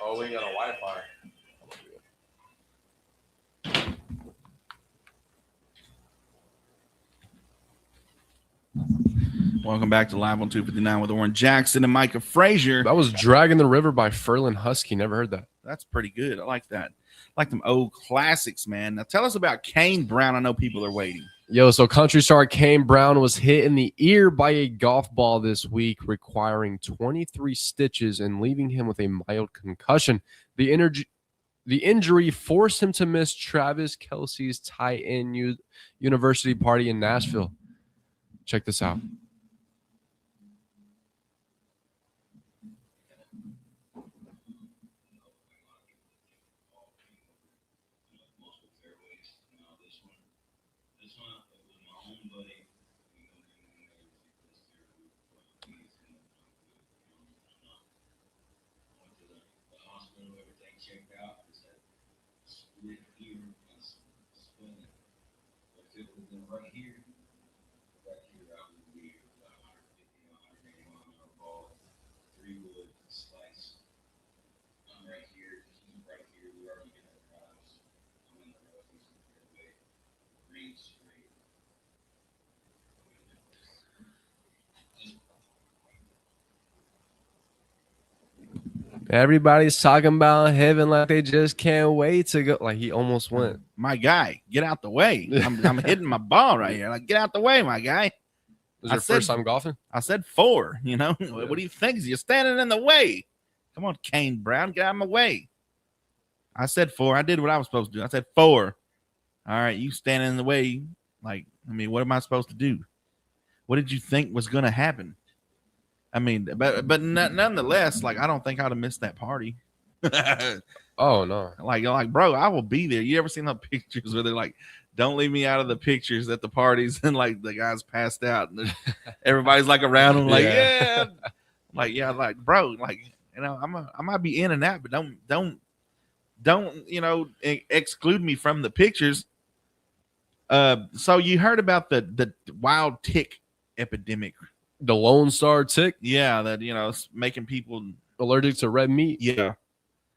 S1: Oh, we got a Wi-Fi.
S2: Welcome back to Live on 259 with Oran Jackson and Micah Frazier.
S1: That was Dragging the River by Ferlin Husky. Never heard that.
S2: That's pretty good. I like that. I like them old classics, man. Now tell us about Kane Brown. I know people are waiting.
S1: Yo, so country star Kane Brown was hit in the ear by a golf ball this week, requiring 23 stitches and leaving him with a mild concussion. The injury forced him to miss Travis Kelce's tie-in university party in Nashville. Check this out. Everybody's talking about heaven like they just can't wait to go. Like, he almost went.
S2: My guy, get out the way. I'm hitting my ball right here. Like, get out the way, my guy.
S1: Was your first time golfing?
S2: I said 4, What do you think? You're standing in the way. Come on, Kane Brown, get out of my way. I said 4. I did what I was supposed to do. I said 4. All right, you standing in the way. Like, what am I supposed to do? What did you think was going to happen? But nonetheless, like, I don't think I'd have missed that party.
S1: Oh, no.
S2: Like, bro, I will be there. You ever seen the pictures where they're like, don't leave me out of the pictures at the parties, and like the guys passed out and everybody's like around them, like, yeah. Like, yeah, like, bro, like, you know, I might be in and out, but don't you know, exclude me from the pictures. So you heard about the wild tick epidemic?
S1: The Lone Star tick,
S2: Yeah, that, you know, it's making people
S1: allergic to red meat.
S2: yeah.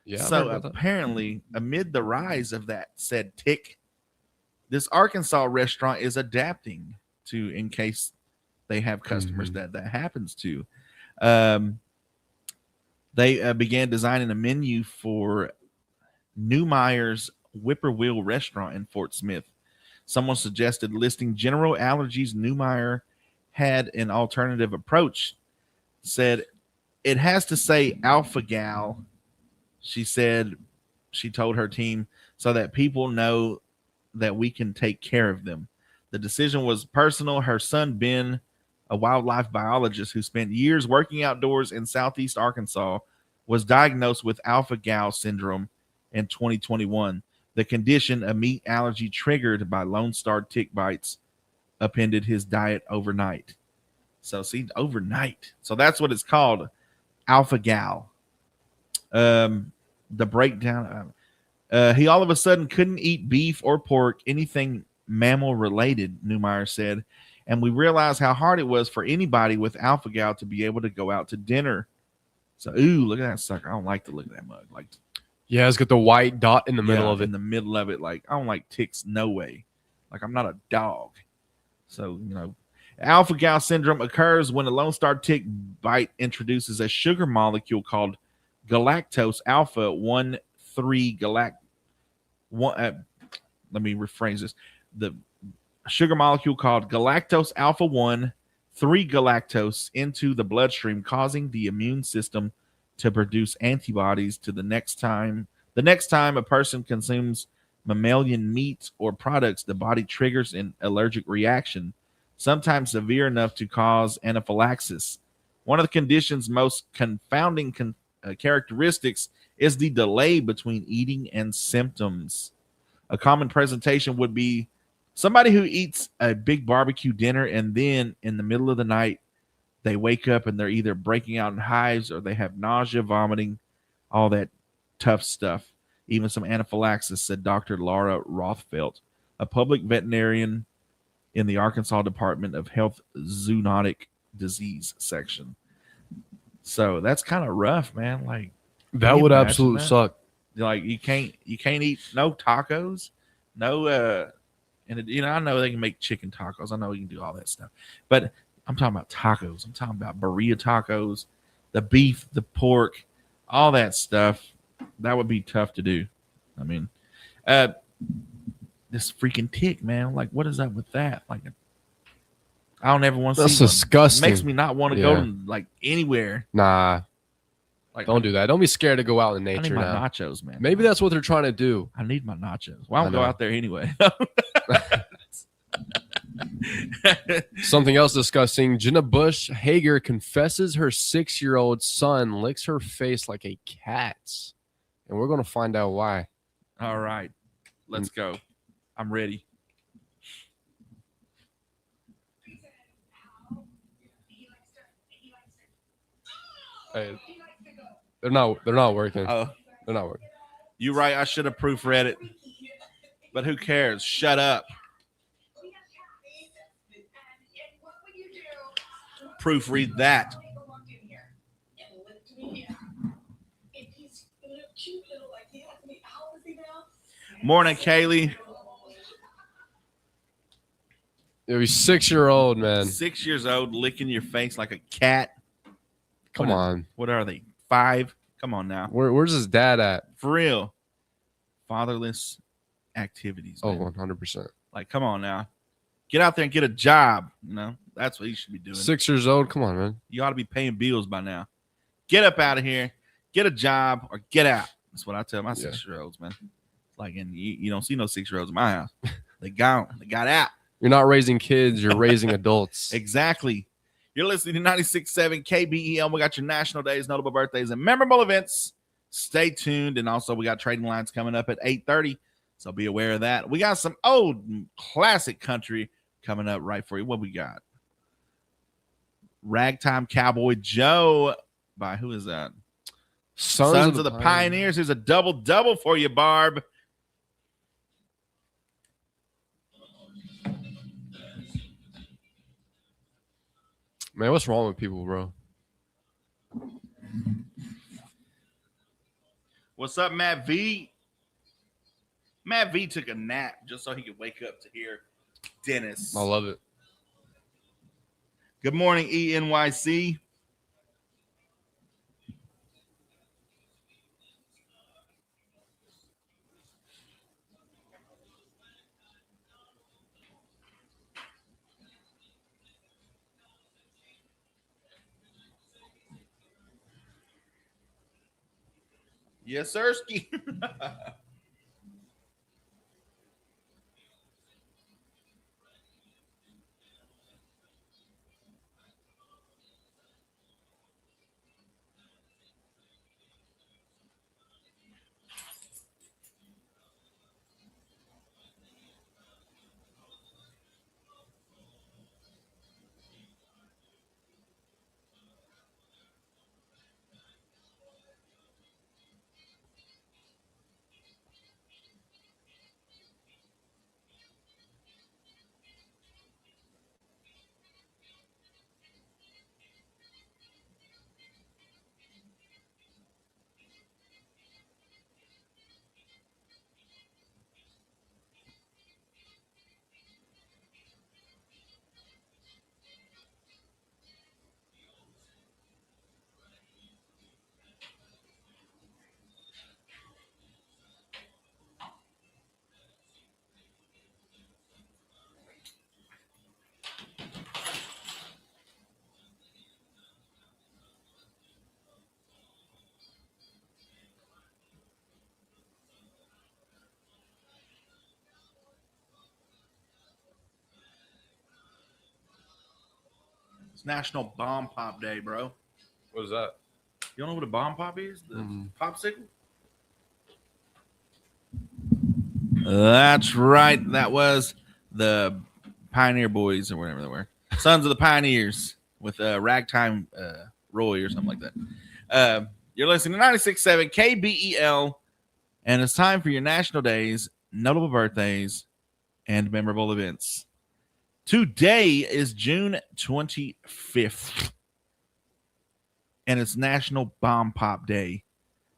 S1: Yeah. I've
S2: So
S1: heard about that.
S2: apparently, amid the rise of that said tick, this Arkansas restaurant is adapting to, in case they have customers that happens to. They began designing a menu for Neumeyer's Whippoorwill restaurant in Fort Smith. Someone suggested listing general allergies. Neumeyer had an alternative approach. Said it has to say alpha gal. She said she told her team so that people know that we can take care of them. The decision was personal. Her son, Ben, a wildlife biologist who spent years working outdoors in southeast Arkansas, was diagnosed with alpha gal syndrome in 2021. The condition, a meat allergy triggered by Lone Star tick bites, upended his diet overnight. So, see, overnight. So that's what it's called, alpha gal. The breakdown. He all of a sudden couldn't eat beef or pork, anything mammal related, Neumeyer said. And we realized how hard it was for anybody with alpha gal to be able to go out to dinner. So, ooh, look at that sucker. I don't like the look of that mug. Like,
S1: Yeah, it's got the white dot in the middle of it.
S2: In the middle of it. Like, I don't like ticks. No way. Like, I'm not a dog. So, you know, alpha gal syndrome occurs when a Lone Star tick bite introduces a sugar molecule called galactose alpha 1,3 let me rephrase this. The sugar molecule called galactose alpha 1,3 galactose into the bloodstream, causing the immune system to produce antibodies to the next time a person consumes mammalian meat or products, the body triggers an allergic reaction, sometimes severe enough to cause anaphylaxis. One of the condition's most confounding characteristics is the delay between eating and symptoms. A common presentation would be somebody who eats a big barbecue dinner and then in the middle of the night, they wake up and they're either breaking out in hives or they have nausea, vomiting, all that tough stuff. Even some anaphylaxis, said Dr. Laura Rothfeld, a public veterinarian in the Arkansas Department of Health Zoonotic Disease section. So that's kind of rough, man. Like,
S1: that would absolutely suck.
S2: Like, you can't eat no tacos, no and you know, I know they can make chicken tacos. I know you can do all that stuff, but I'm talking about tacos. I'm talking about burrito tacos, the beef, the pork, all that stuff. That would be tough to do. I mean, this freaking tick, man. Like, what is up with that? Like, I don't ever want to see.
S1: That's disgusting.
S2: It makes me not want to go to, like, anywhere.
S1: Nah.
S2: Like,
S1: don't do that. Don't be scared to go out in nature.
S2: I need my
S1: now.
S2: nachos, man.
S1: Maybe that's what they're trying to do.
S2: I need my nachos. Why don't I go out there anyway?
S1: Something else disgusting. Jenna Bush Hager confesses her 6-year-old son licks her face like a cat's. And we're going to find out why.
S2: All right. Let's go. I'm ready.
S1: Hey, they're not working.
S2: Oh,
S1: They're not working.
S2: You're right. I should have proofread it. But who cares? Shut up. Proofread that. Morning, Kaylee.
S1: He's 6-year-old, man.
S2: 6 years old, licking your face like a cat.
S1: Come on.
S2: What are they? 5? Come on now.
S1: Where's his dad at?
S2: For real. Fatherless activities.
S1: Oh,
S2: man.
S1: 100%.
S2: Like, come on now. Get out there and get a job. You know, that's what you should be doing.
S1: 6 years old. Come on, man.
S2: You ought to be paying bills by now. Get up out of here. Get a job or get out. That's what I tell my 6-year-olds, man. Like, and you don't see no 6-year-olds in my house. They gone. They got out.
S1: You're not raising kids. You're raising adults.
S2: Exactly. You're listening to 96.7 KBEL. We got your national days, notable birthdays, and memorable events. Stay tuned. And also, we got trading lines coming up at 8:30. So be aware of that. We got some old classic country coming up right for you. What we got? Ragtime Cowboy Joe by who is that?
S1: Sons
S2: of the Pioneers. Here's a double for you, Barb.
S1: Man, what's wrong with people, bro?
S2: What's up, Matt V? Matt V took a nap just so he could wake up to hear Dennis.
S1: I love it.
S2: Good morning, ENYC. Yes, Sirski. It's National Bomb Pop Day, bro.
S1: What is that?
S2: You don't know what a bomb pop is? The popsicle? That's right. That was the Pioneer Boys or whatever they were. Sons of the Pioneers with Ragtime Roy or something like that. You're listening to 96.7 KBEL, and it's time for your national days, notable birthdays, and memorable events. Today is June 25th, and it's National Bomb Pop Day.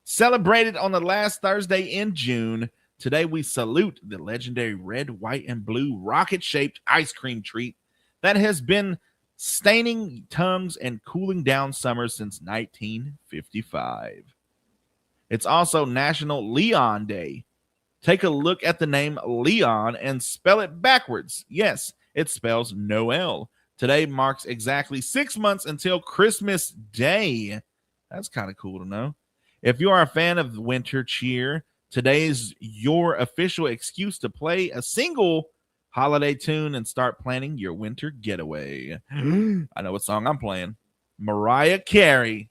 S2: Celebrated on the last Thursday in June, today we salute the legendary red, white, and blue rocket-shaped ice cream treat that has been staining tongues and cooling down summers since 1955. It's also National Leon Day. Take a look at the name Leon and spell it backwards. Yes, it spells Noel. Today marks exactly 6 months until Christmas Day. That's kind of cool to know. If you are a fan of winter cheer, today is your official excuse to play a single holiday tune and start planning your winter getaway. I know what song I'm playing. Mariah Carey.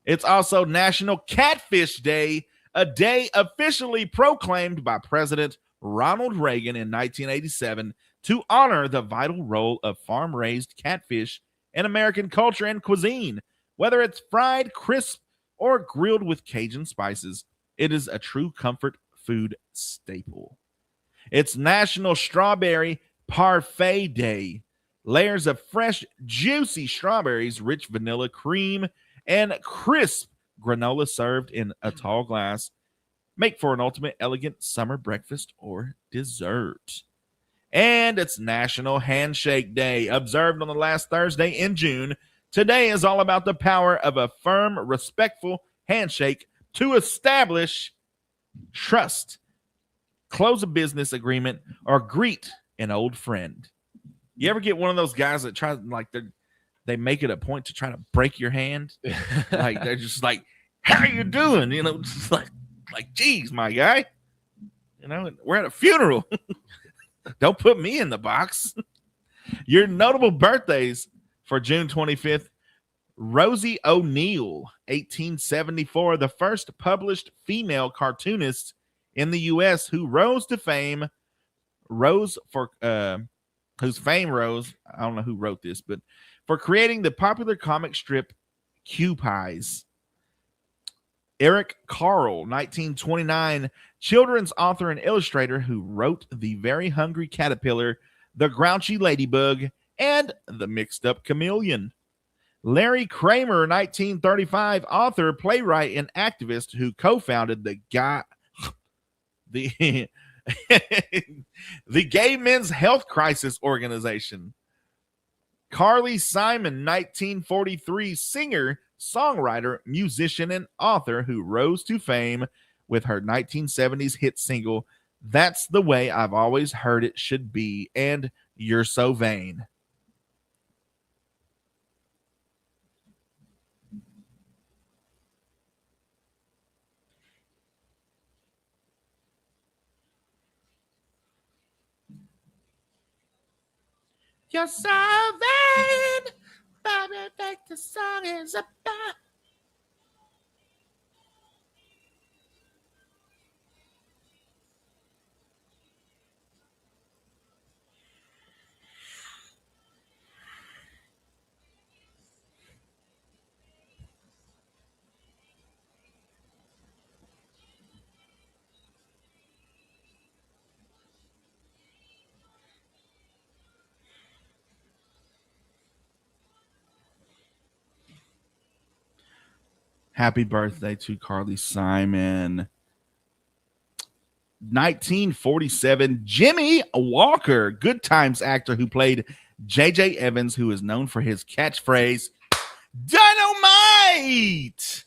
S2: It's also National Catfish Day, a day officially proclaimed by President Ronald Reagan in 1987 to honor the vital role of farm-raised catfish in American culture and cuisine. Whether it's fried, crisp, or grilled with Cajun spices, it is a true comfort food staple. It's National Strawberry Parfait Day. Layers of fresh, juicy strawberries, rich vanilla cream, and crisp granola served in a tall glass make for an ultimate elegant summer breakfast or dessert. And it's National Handshake Day, observed on the last Thursday in June. Today is all about the power of a firm, respectful handshake to establish trust, close a business agreement, or greet an old friend. You ever get one of those guys that try, like, they make it a point to try to break your hand? Like, they're just like, how you doing? You know, just like, geez, my guy. You know, we're at a funeral. Don't put me in the box. Your notable birthdays for June 25th. Rosie O'Neill, 1874, the first published female cartoonist in the U.S. who rose to fame, whose fame rose, I don't know who wrote this, but for creating the popular comic strip Q Pies. Eric Carle, 1929, children's author and illustrator who wrote The Very Hungry Caterpillar, The Grouchy Ladybug, and The Mixed Up Chameleon. Larry Kramer, 1935, author, playwright, and activist who co-founded the Gay Men's Health Crisis Organization. Carly Simon, 1943, singer, songwriter, musician, and author who rose to fame with her 1970s hit single, That's the Way I've Always Heard It Should Be, and You're So Vain. You're so vain, baby, like the song is about. Happy birthday to Carly Simon. 1947, Jimmy Walker, Good Times actor who played J.J. Evans, who is known for his catchphrase, Dynamite!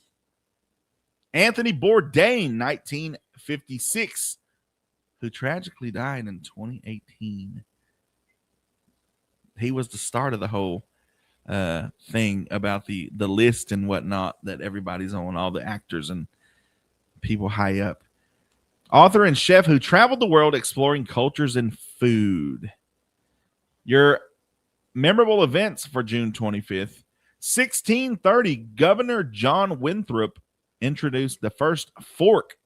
S2: Anthony Bourdain, 1956, who tragically died in 2018. He was the start of the whole thing about the list and whatnot that everybody's on, all the actors and people high up. Author and chef who traveled the world exploring cultures and food. Your memorable events for June 25th. 1630, Governor John Winthrop introduced the first fork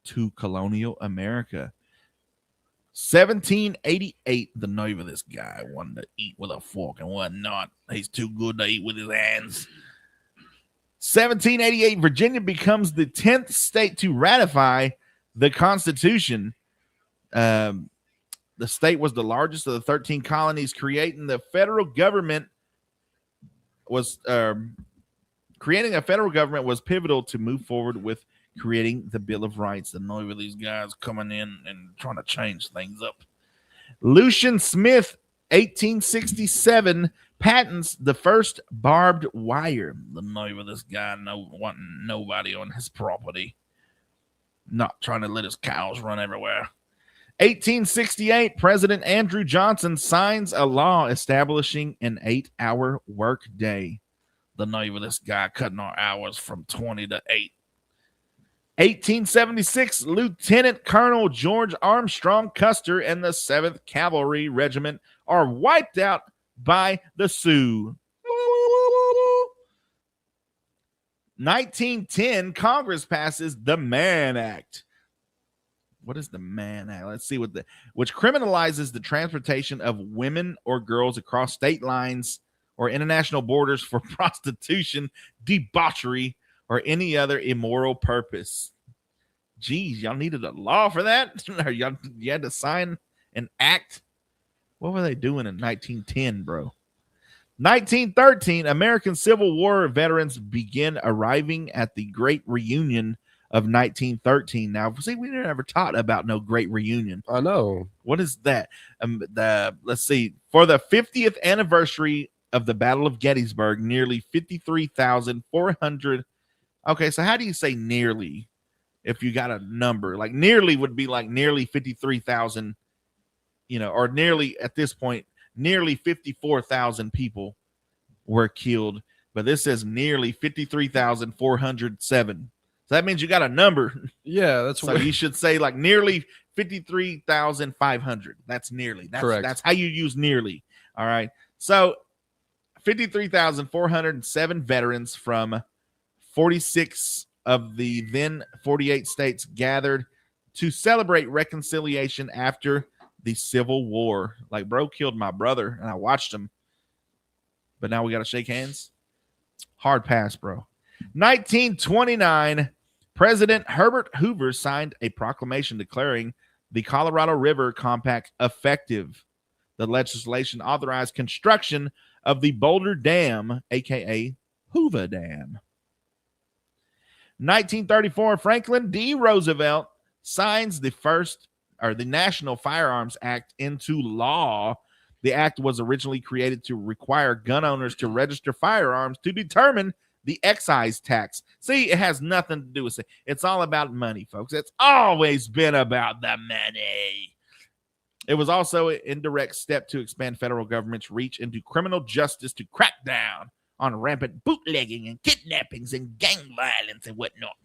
S2: to colonial America. 1788, the name of this guy wanted to eat with a fork and whatnot. He's too good to eat with his hands. 1788, Virginia becomes the 10th state to ratify the Constitution. The state was the largest of the 13 colonies, creating a federal government was pivotal to move forward with creating the Bill of Rights. The noise of these guys coming in and trying to change things up. Lucian Smith, 1867, patents the first barbed wire. The noise of this guy wanting nobody on his property. Not trying to let his cows run everywhere. 1868, President Andrew Johnson signs a law establishing an 8-hour work day. The name of this guy cutting our hours from 20 to 8. 1876, Lieutenant Colonel George Armstrong Custer and the 7th Cavalry Regiment are wiped out by the Sioux. 1910, Congress passes the Mann Act. What is the Mann Act? Let's see which criminalizes the transportation of women or girls across state lines or international borders for prostitution, debauchery, or any other immoral purpose. Geez, y'all needed a law for that? Or you had to sign an act? What were they doing in 1910, bro? 1913, American Civil War veterans begin arriving at the Great Reunion of 1913. Now, see, we never taught about no Great Reunion.
S1: I know.
S2: What is that? Let's see. For the 50th anniversary of the Battle of Gettysburg, nearly 53,400. Okay, so how do you say nearly if you got a number? Like nearly would be like nearly 53,000, or nearly at this point, nearly 54,000 people were killed. But this says nearly 53,407. So that means you got a number.
S1: Yeah, that's
S2: so you should say like nearly 53,500. That's nearly.
S1: Correct.
S2: That's how you use nearly. All right. So 53,407 veterans from 46 of the then 48 states gathered to celebrate reconciliation after the Civil War. Like, bro killed my brother, and I watched him. But now we got to shake hands. Hard pass, bro. 1929, President Herbert Hoover signed a proclamation declaring the Colorado River Compact effective. The legislation authorized construction of the Boulder Dam, aka Hoover Dam. 1934, Franklin D. Roosevelt signs the National Firearms Act into law. The act was originally created to require gun owners to register firearms to determine the excise tax. See, it has nothing to do with it. It's all about money, folks. It's always been about the money. It was also an indirect step to expand federal government's reach into criminal justice to crack down on rampant bootlegging and kidnappings and gang violence and whatnot.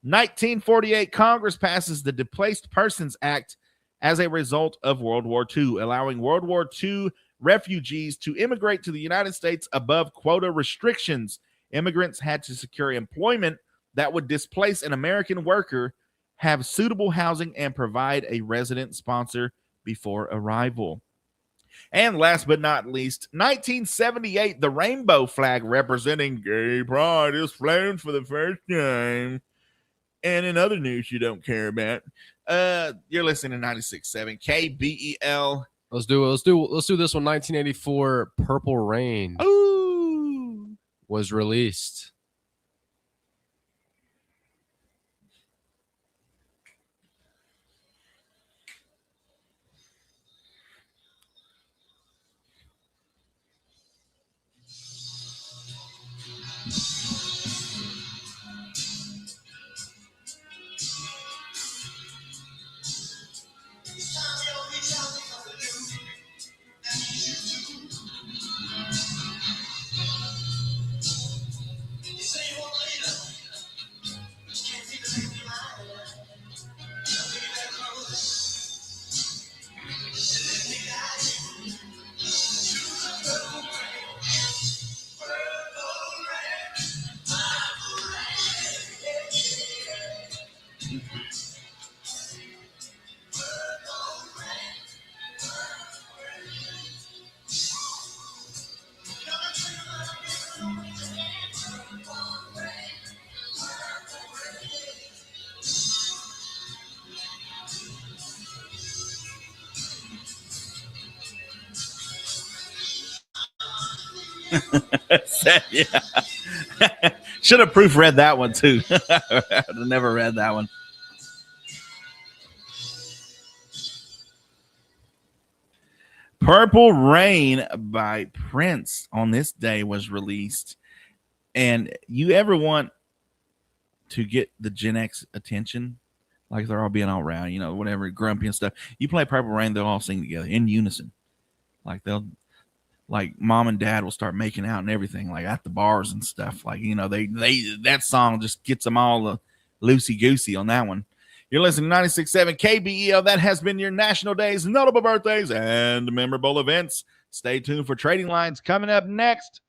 S2: 1948, Congress passes the Displaced Persons Act as a result of World War II, allowing World War II refugees to immigrate to the United States above quota restrictions. Immigrants had to secure employment that would displace an American worker, have suitable housing, and provide a resident sponsor before arrival. And last but not least, 1978, the rainbow flag representing gay pride is flown for the first time. And in other news you don't care about, you're listening to 96.7 KBEL.
S1: Let's do it. Let's do this one. 1984, Purple Rain was released.
S2: Yeah. Should have proofread that one too. I've never read that one. Purple Rain by Prince on this day was released. And you ever want to get the Gen X attention? Like they're all being all rowdy, you know, whatever, grumpy and stuff. You play Purple Rain, they'll all sing together in unison. Like mom and dad will start making out and everything, like at the bars and stuff. Like, you know, they that song just gets them all loosey goosey on that one. You're listening to 96.7 KBEL. That has been your national days, notable birthdays, and memorable events. Stay tuned for Trading Lines coming up next.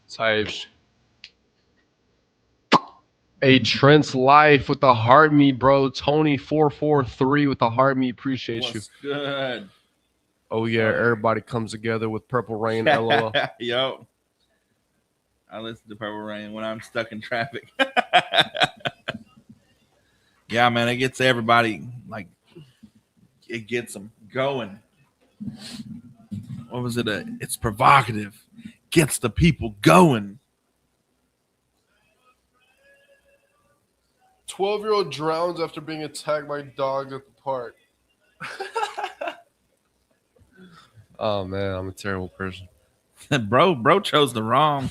S1: Types. Hey, Trent's Life with the heart me, bro. Tony443 with the heart me. Appreciate you.
S2: What's good?
S1: Oh, yeah. Everybody comes together with Purple Rain. LOL.
S2: Yo. I listen to Purple Rain when I'm stuck in traffic. Yeah, man, it gets everybody, like, it gets them going. What was it? It's provocative. Gets the people going.
S1: 12-year-old drowns after being attacked by dogs at the park. Oh, man, I'm a terrible person.
S2: bro chose the wrong.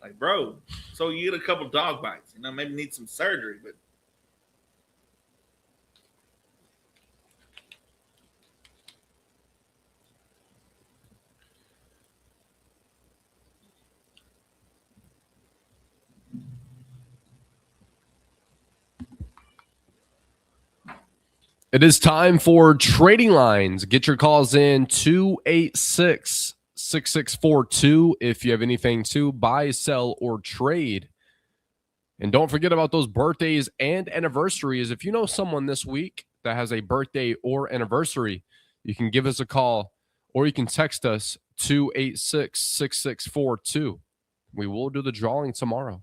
S2: Like, bro, so you get a couple dog bites. You know, maybe need some surgery, but
S1: It is time for Trading Lines. Get your calls in 286-6642 if you have anything to buy, sell, or trade. And don't forget about those birthdays and anniversaries. If you know someone this week that has a birthday or anniversary, you can give us a call or you can text us 286-6642. We will do the drawing tomorrow.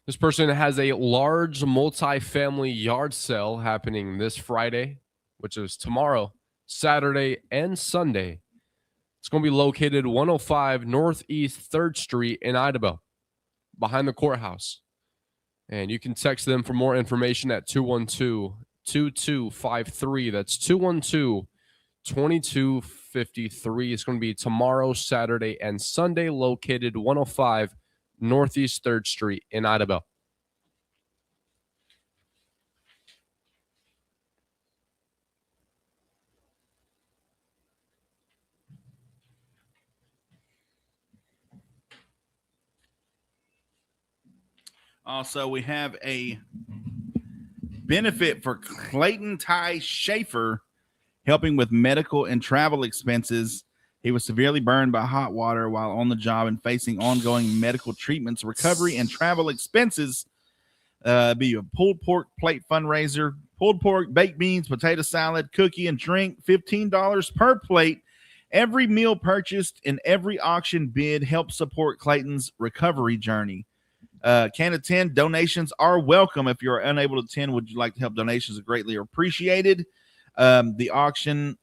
S1: This person has a large multi-family yard sale happening this Friday, which is tomorrow, Saturday, and Sunday. It's going to be located 105 Northeast 3rd Street in Idabel, behind the courthouse. And you can text them for more information at 212-2253. That's 212-2253. It's going to be tomorrow, Saturday, and Sunday, located 105 Northeast 3rd Street in Idabel.
S2: also we have a benefit for Clayton Ty Schaefer, helping with medical and travel expenses. He was severely burned by hot water while on the job and facing ongoing medical treatments, recovery, and travel expenses. Be a pulled pork plate fundraiser. Pulled pork, baked beans, potato salad, cookie, and drink. $15 per plate. Every meal purchased and every auction bid helps support Clayton's recovery journey. Can attend. Donations are welcome. If you're unable to attend, would you like to help? Donations are greatly appreciated. The auction,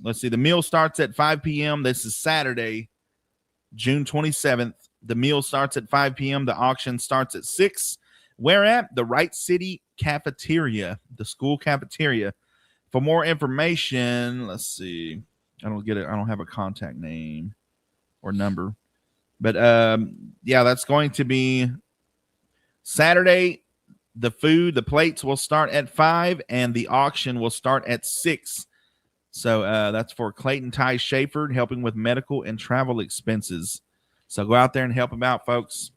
S2: let's see, the meal starts at 5 p.m. This is Saturday, June 27th. The meal starts at 5 p.m. The auction starts at 6. Where at? The Wright City Cafeteria, the school cafeteria. For more information, let's see. I don't get it. I don't have a contact name or number. But yeah, that's going to be Saturday. The food, the plates will start at 5 and the auction will start at 6. So that's for Clayton Ty Schaefer, helping with medical and travel expenses. So go out there and help him out, folks.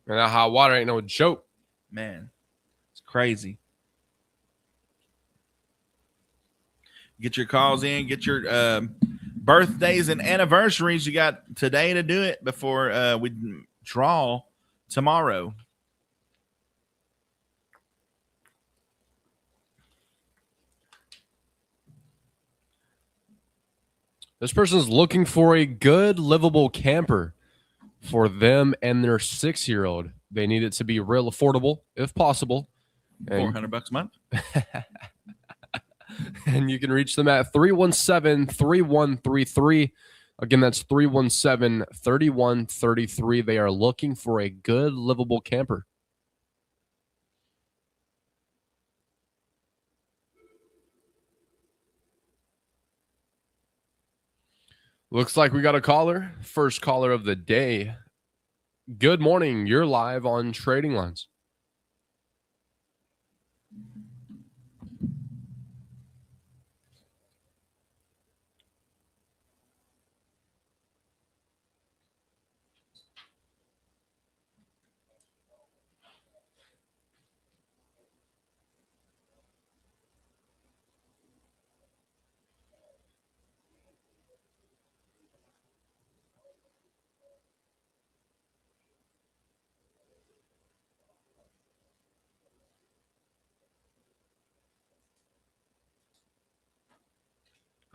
S1: And that hot water ain't no joke.
S2: Man, it's crazy. Get your calls in, get your birthdays and anniversaries. You got today to do it before we draw tomorrow.
S1: This person's looking for a good, livable camper for them and their 6-year-old. They need it to be real affordable, if possible. And
S2: $400 a month.
S1: And you can reach them at 317-3133. Again, that's 317-3133. They are looking for a good, livable camper. Looks like we got a caller. First caller of the day. Good morning. You're live on Trading Lines.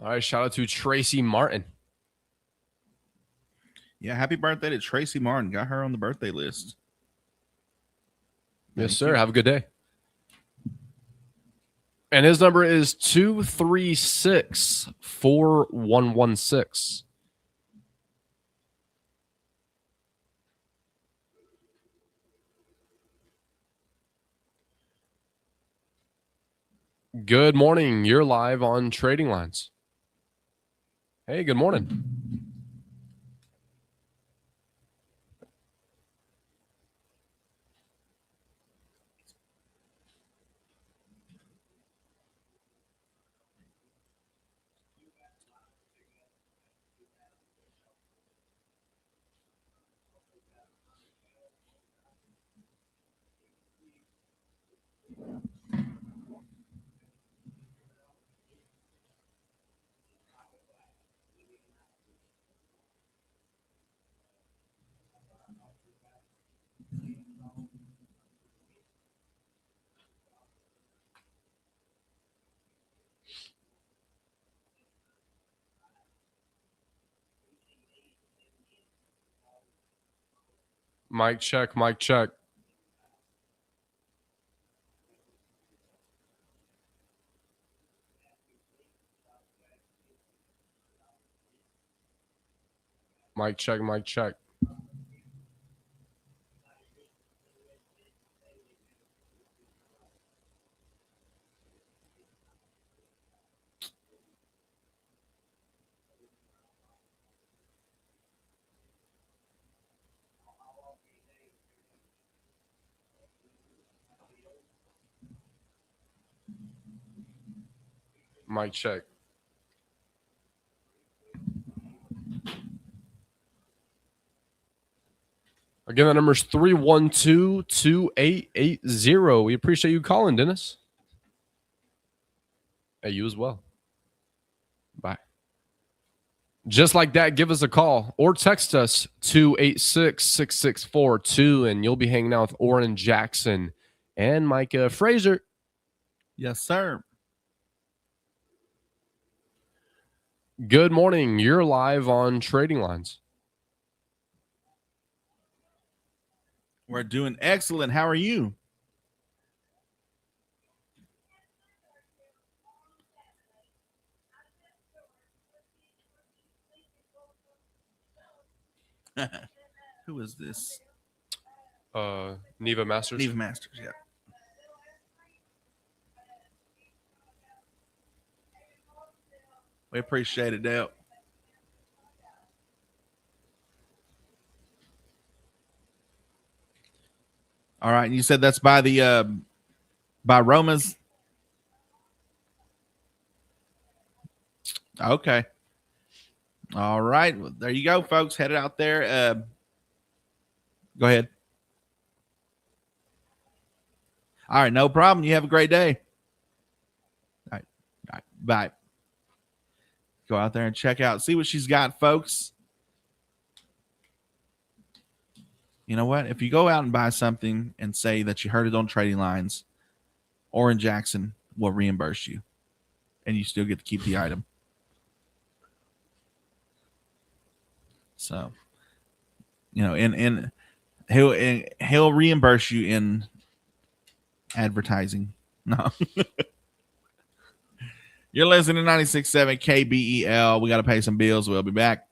S1: All right, shout out to Tracy Martin.
S2: Yeah, happy birthday to Tracy Martin. Got her on the birthday list.
S1: Yes,
S2: Thank
S1: sir.
S2: you.
S1: Have a good day. And his number is 236-4116. Good morning. You're live on Trading Lines. Hey, good morning. Mic check, mic check. Mic check, mic check. Mic check. Again, that number is 312-2880. We appreciate you calling, Dennis. Hey, you as well. Bye. Just like that, give us a call or text us 286-6642, and you'll be hanging out with Oran Jackson and Micah Frazier.
S2: Yes, sir.
S1: Good morning. You're live on Trading Lines.
S2: We're doing excellent. How are you? Who is this?
S1: Neva Masters.
S2: Neva Masters, yeah. We appreciate it, Dale. All right, you said that's by the by Roma's. Okay. All right. Well, there you go, folks. Headed out there. Go ahead. All right, no problem. You have a great day. All right. Bye. Go out there and check out, see what she's got, folks. You know what? If you go out and buy something and say that you heard it on Trading Lines, Oran Jackson will reimburse you, and you still get to keep the item. So, you know, and he'll reimburse you in advertising. No. You're listening to 96.7 KBEL. We got to pay some bills. We'll be back.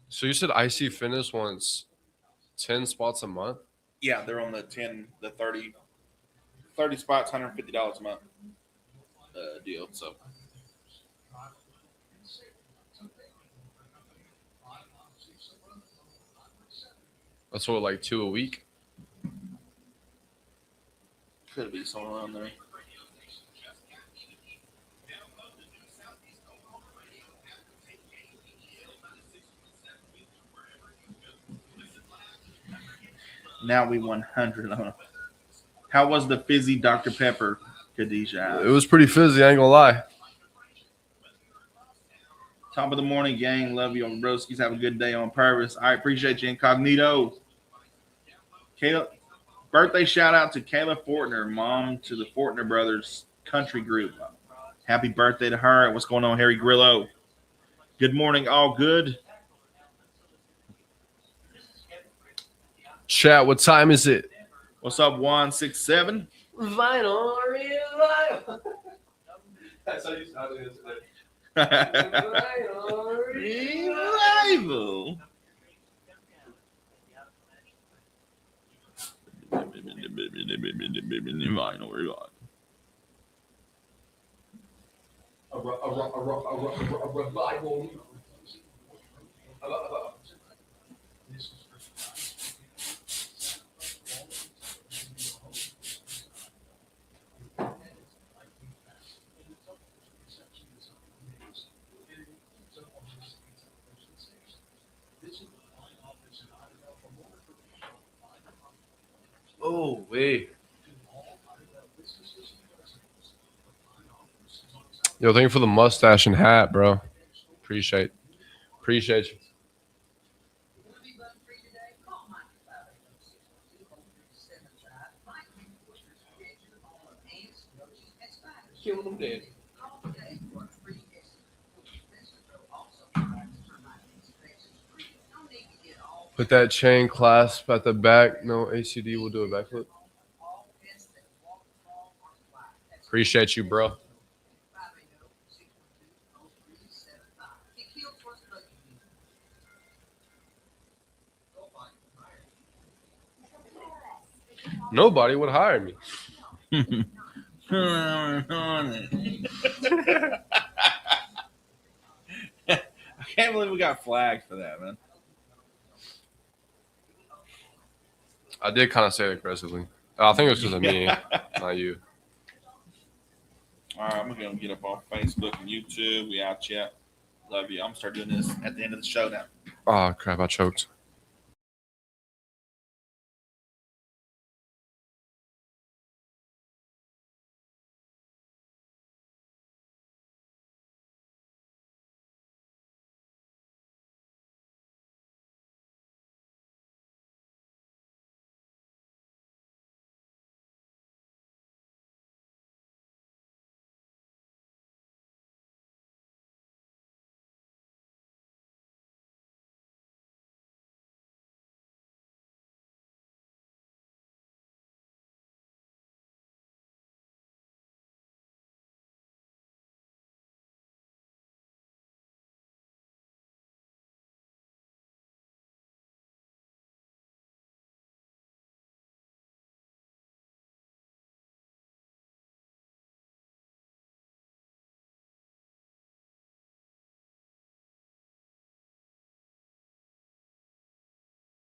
S1: So you said IC Fitness wants 10 spots a month?
S2: Yeah, they're on the 30 spots, $150 a month deal. So
S1: That's what, like 2 a week?
S2: could be somewhere around there. Now we 100 on. How was the fizzy Dr. Pepper? Khadijah.
S1: It was pretty fizzy, I ain't gonna lie.
S2: Top of the morning, gang. Love you on broskies. Have a good day on purpose. I appreciate you, Incognito. Kayla, birthday shout out to Kayla Fortner, mom to the Fortner brothers country group. Happy birthday to her. What's going on, Harry Grillo? Good morning, all good.
S1: Chat, what time is it?
S2: What's up, 167?
S1: Vinyl revival. That's how you started it today.
S2: Revival. Vinyl revival.
S1: A revival. Oh, wait. Yo, thank you for the mustache and hat, bro. Appreciate you. Killing them dead. Put that chain clasp at the back. No ACD will do a backflip. Appreciate you, bro. Nobody would hire me.
S2: I can't believe we got flagged for that, man.
S1: I did kind of say it aggressively. I think it was because of me, not you.
S2: All right, I'm going to get up off Facebook and YouTube. We out, chat. Love you. I'm going to start doing this at the end of the show now.
S1: Oh, crap. I choked.